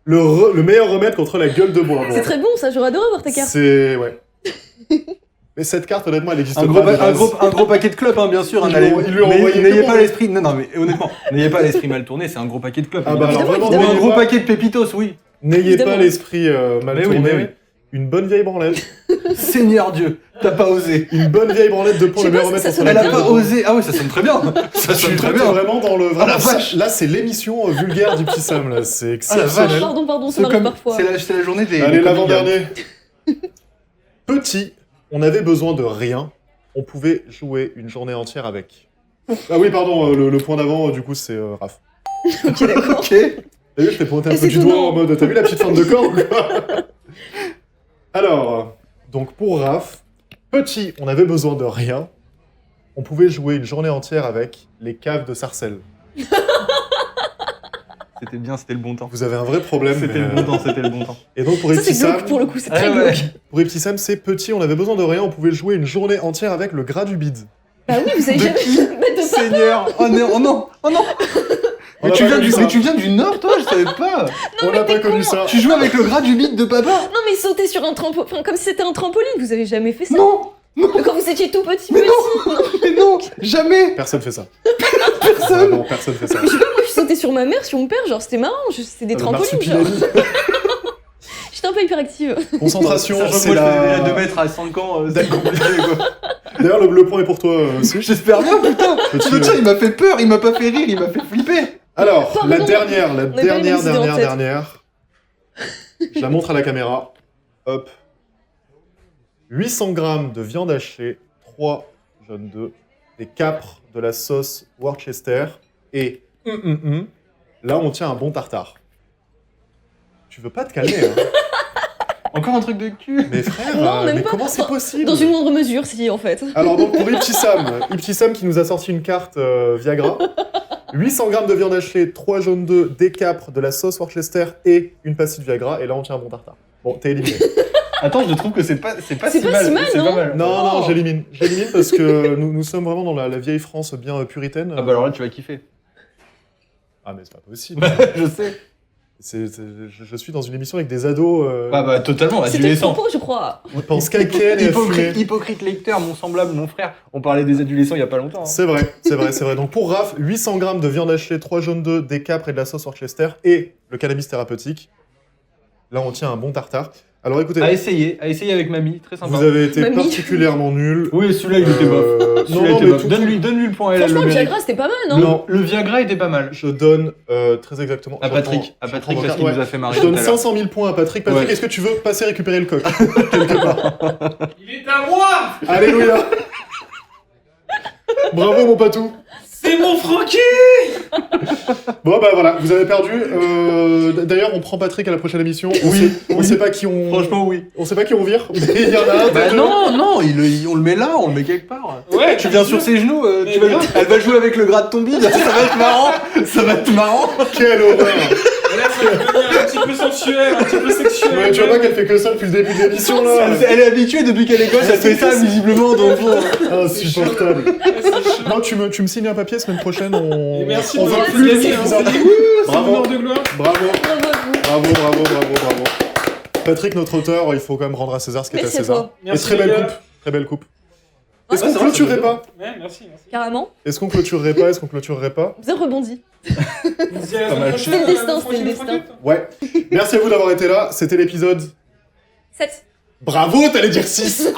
Le meilleur remède contre la gueule de bois. Bon, C'est très bon, ça, j'aurais adoré voir ta carte. c'est... Ouais. Mais cette carte, honnêtement, elle existe Un pas. gros, de base. un gros paquet de clopes, hein, bien sûr. Ils lui ont Mais envoyé n'ayez que pas pour- l'esprit. Non, mais honnêtement, n'ayez pas l'esprit mal tourné. C'est un gros paquet de clopes. Ah bah alors Évidemment, vraiment, Ou un évidemment. gros paquet de pépitos, oui. N'ayez Évidemment. pas l'esprit mal Mais oui, tourné. mais oui. Une bonne vieille branlette. Seigneur Dieu, t'as pas osé. Une bonne vieille branlette de points Je le sais meilleur pas remède si ça contre Elle la a sonne grippe. pas osé. Ah oui, ça sonne très bien. Ça sonne très T'es bien. vraiment dans le. Ah, la Vraiment, vache. là, c'est l'émission vulgaire du petit Sam, là. C'est Ah, la exceptionnel. vache. Pardon, ça C'est m'arrive comme- parfois. c'est la journée des. Allez, des l'avant-dernier. Petit, on avait besoin de rien. On pouvait jouer une journée entière avec. Ah oui, pardon, le point d'avant, du coup, c'est Raph. Ok, d'accord. Ok. T'as vu, je t'ai pointé un Et peu c'est du doigt étonnant. en mode, t'as vu la petite forme de corps ou quoi? Alors, donc pour Raph, petit, on avait besoin de rien. On pouvait jouer une journée entière avec les caves de Sarcelles. C'était bien, c'était le bon temps. Vous avez un vrai problème. C'était mais, le bon temps, c'était le bon temps. Et donc pour Ça, c'est Petit Sam, glauque pour le coup, c'est Ah très ouais. glauque. pour Petit Sam, c'est petit, on avait besoin de rien. On pouvait jouer une journée entière avec le gras du bide. Bah oui, vous avez De jamais. qui Mais de ça. Seigneur. Oh non, oh non, oh non. On Mais n'a tu, pas viens connu du, ça. mais tu viens du Nord, toi, je savais pas. On n'a pas connu ça. Tu joues avec le gras du bide de papa. Non, mais sauter sur un trampoline, enfin, comme si c'était un trampoline, vous avez jamais fait ça. Non, Quand vous étiez tout petit, mais petit. non, mais non, jamais. Personne fait ça. Personne. Non, personne fait ça. Je sais pas, moi je sautais sur ma mère, sur mon père, genre c'était marrant, c'était des Le trampolines. Genre. marsupilami. J'étais un peu hyperactive. Concentration, Sachant que c'est moi, je faisais la... déjà 2 mètres à 5 ans, c'est compliqué, quoi. D'ailleurs, le point est pour toi aussi. J'espère bien, putain. Petit, Le tien, il m'a fait peur, il m'a pas fait rire, il m'a fait flipper. Alors, Pardon. la dernière, On avait pas les mêmes idées en tête. dernière. Je la montre à la caméra. Hop. 800 grammes de viande hachée, 3 jaunes d'œufs, des capres, de la sauce Worcester et là on tient un bon tartare. Tu veux pas te calmer, hein? Encore un truc de cul. Mais frère, Non, même mais pas. comment c'est possible? Dans une moindre mesure, si en fait. Alors donc pour Ipti Sam qui nous a sorti une carte Viagra, 800 grammes de viande hachée, 3 jaunes d'œufs, des capres, de la sauce Worcester et une pastille de Viagra, et là on tient un bon tartare. Bon, t'es éliminé. Attends, je trouve que c'est pas C'est pas si mal, c'est non pas mal. Non, Oh. non, j'élimine. J'élimine parce que nous sommes vraiment dans la vieille France bien puritaine. Ah bah alors là, tu vas kiffer. Ah mais c'est pas possible. Je sais. Je suis dans une émission avec des ados Ah bah totalement, C'était le adolescent. propos, je crois. qui pensent qu'à Ken et à fumer. Hypocrite lecteur, mon semblable, mon frère. On parlait des adolescents il y a pas longtemps. Hein. C'est vrai, c'est vrai, c'est vrai. Donc pour Raph, 800 grammes de viande hachée, 3 jaunes d'œufs, des capres et de la sauce Worcester et le cannabis thérapeutique. Là on tient un bon tartare. Alors écoutez, À essayer avec mamie, très sympa. vous avez été Mamie. particulièrement nuls. Oui, celui-là il était bof. Non, Celui-là non, était mais bof. tout- Donne-lui le point, elle Franchement, le le mérite. Viagra, c'était pas mal, non Non. Le Viagra était pas mal. Je donne très exactement. À je Patrick, reprends- je parce qu'il reprends nous a fait marrer Je tout donne à l'heure. 500 000 points à Patrick. Patrick, Ouais. est-ce que tu veux passer récupérer le coq quelque part? Il est à moi. Alléluia. Bravo mon patou. C'est mon Francky. Bon bah voilà, vous avez perdu. D'ailleurs, on prend Patrick à la prochaine émission. On sait pas qui on. Franchement, oui. On sait pas qui on vire. Mais il y en a un. Bah des deux. non, on le met là, on le met quelque part. Ouais. Tu viens sur ses genoux, Mais tu vas bien. elle va jouer avec le gras de ton bide, ça va être marrant. Ça va être marrant. Quelle horreur. Et là, ça va devenir un petit peu sensuel, un petit peu sexuel. Ouais, tu vois pas qu'elle fait que ça depuis le début de l'émission là. Elle est habituée depuis qu'elle est gosse, elle fait ça visiblement, donc bon. Insupportable. C'est chaud. Non, tu me signes un papier semaine prochaine. Et merci on pour va votre plus gagner, les hein, épisodes. c'est des- c'est Bravo. l'honneur de gloire. Bravo. Bravo à vous. Bravo. Patrick, notre auteur, il faut quand même rendre à César ce qui est à Merci à César. toi. Et Merci, très belle les gars. coupe. Très belle coupe. Ouais, Est-ce qu'on c'est vrai, clôturerait c'est pas? Ouais, merci. Carrément. Est-ce qu'on clôturerait pas? Bien rebondi. Vous disiez à la Pas mal. semaine prochaine, C'était le la destin, prochaine c'était le destin. franquette. Ouais. Merci à vous d'avoir été là. C'était l'épisode. 7. Bravo, t'allais dire 6.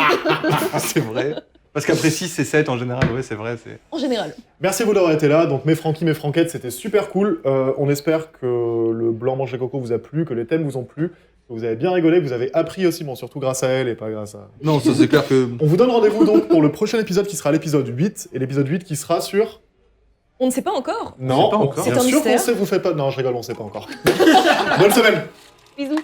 C'est vrai. Parce qu'après 6 et 7 en général, ouais, c'est vrai. En général. Merci à vous d'avoir été là. Donc, mes Francky, mes Franquettes, c'était super cool. On espère que le blanc manger coco vous a plu, que les thèmes vous ont plu, que vous avez bien rigolé, que vous avez appris aussi, bon, surtout grâce à elle et pas grâce à. Non, ça c'est clair que. On vous donne rendez-vous donc pour le prochain épisode qui sera l'épisode 8 et l'épisode 8 qui sera sur. On ne sait pas encore. Non, pas encore. C'est bien un sûr qu'on mystère. sait, vous faites pas. Non, je rigole, on sait pas encore. Bonne semaine. Bisous.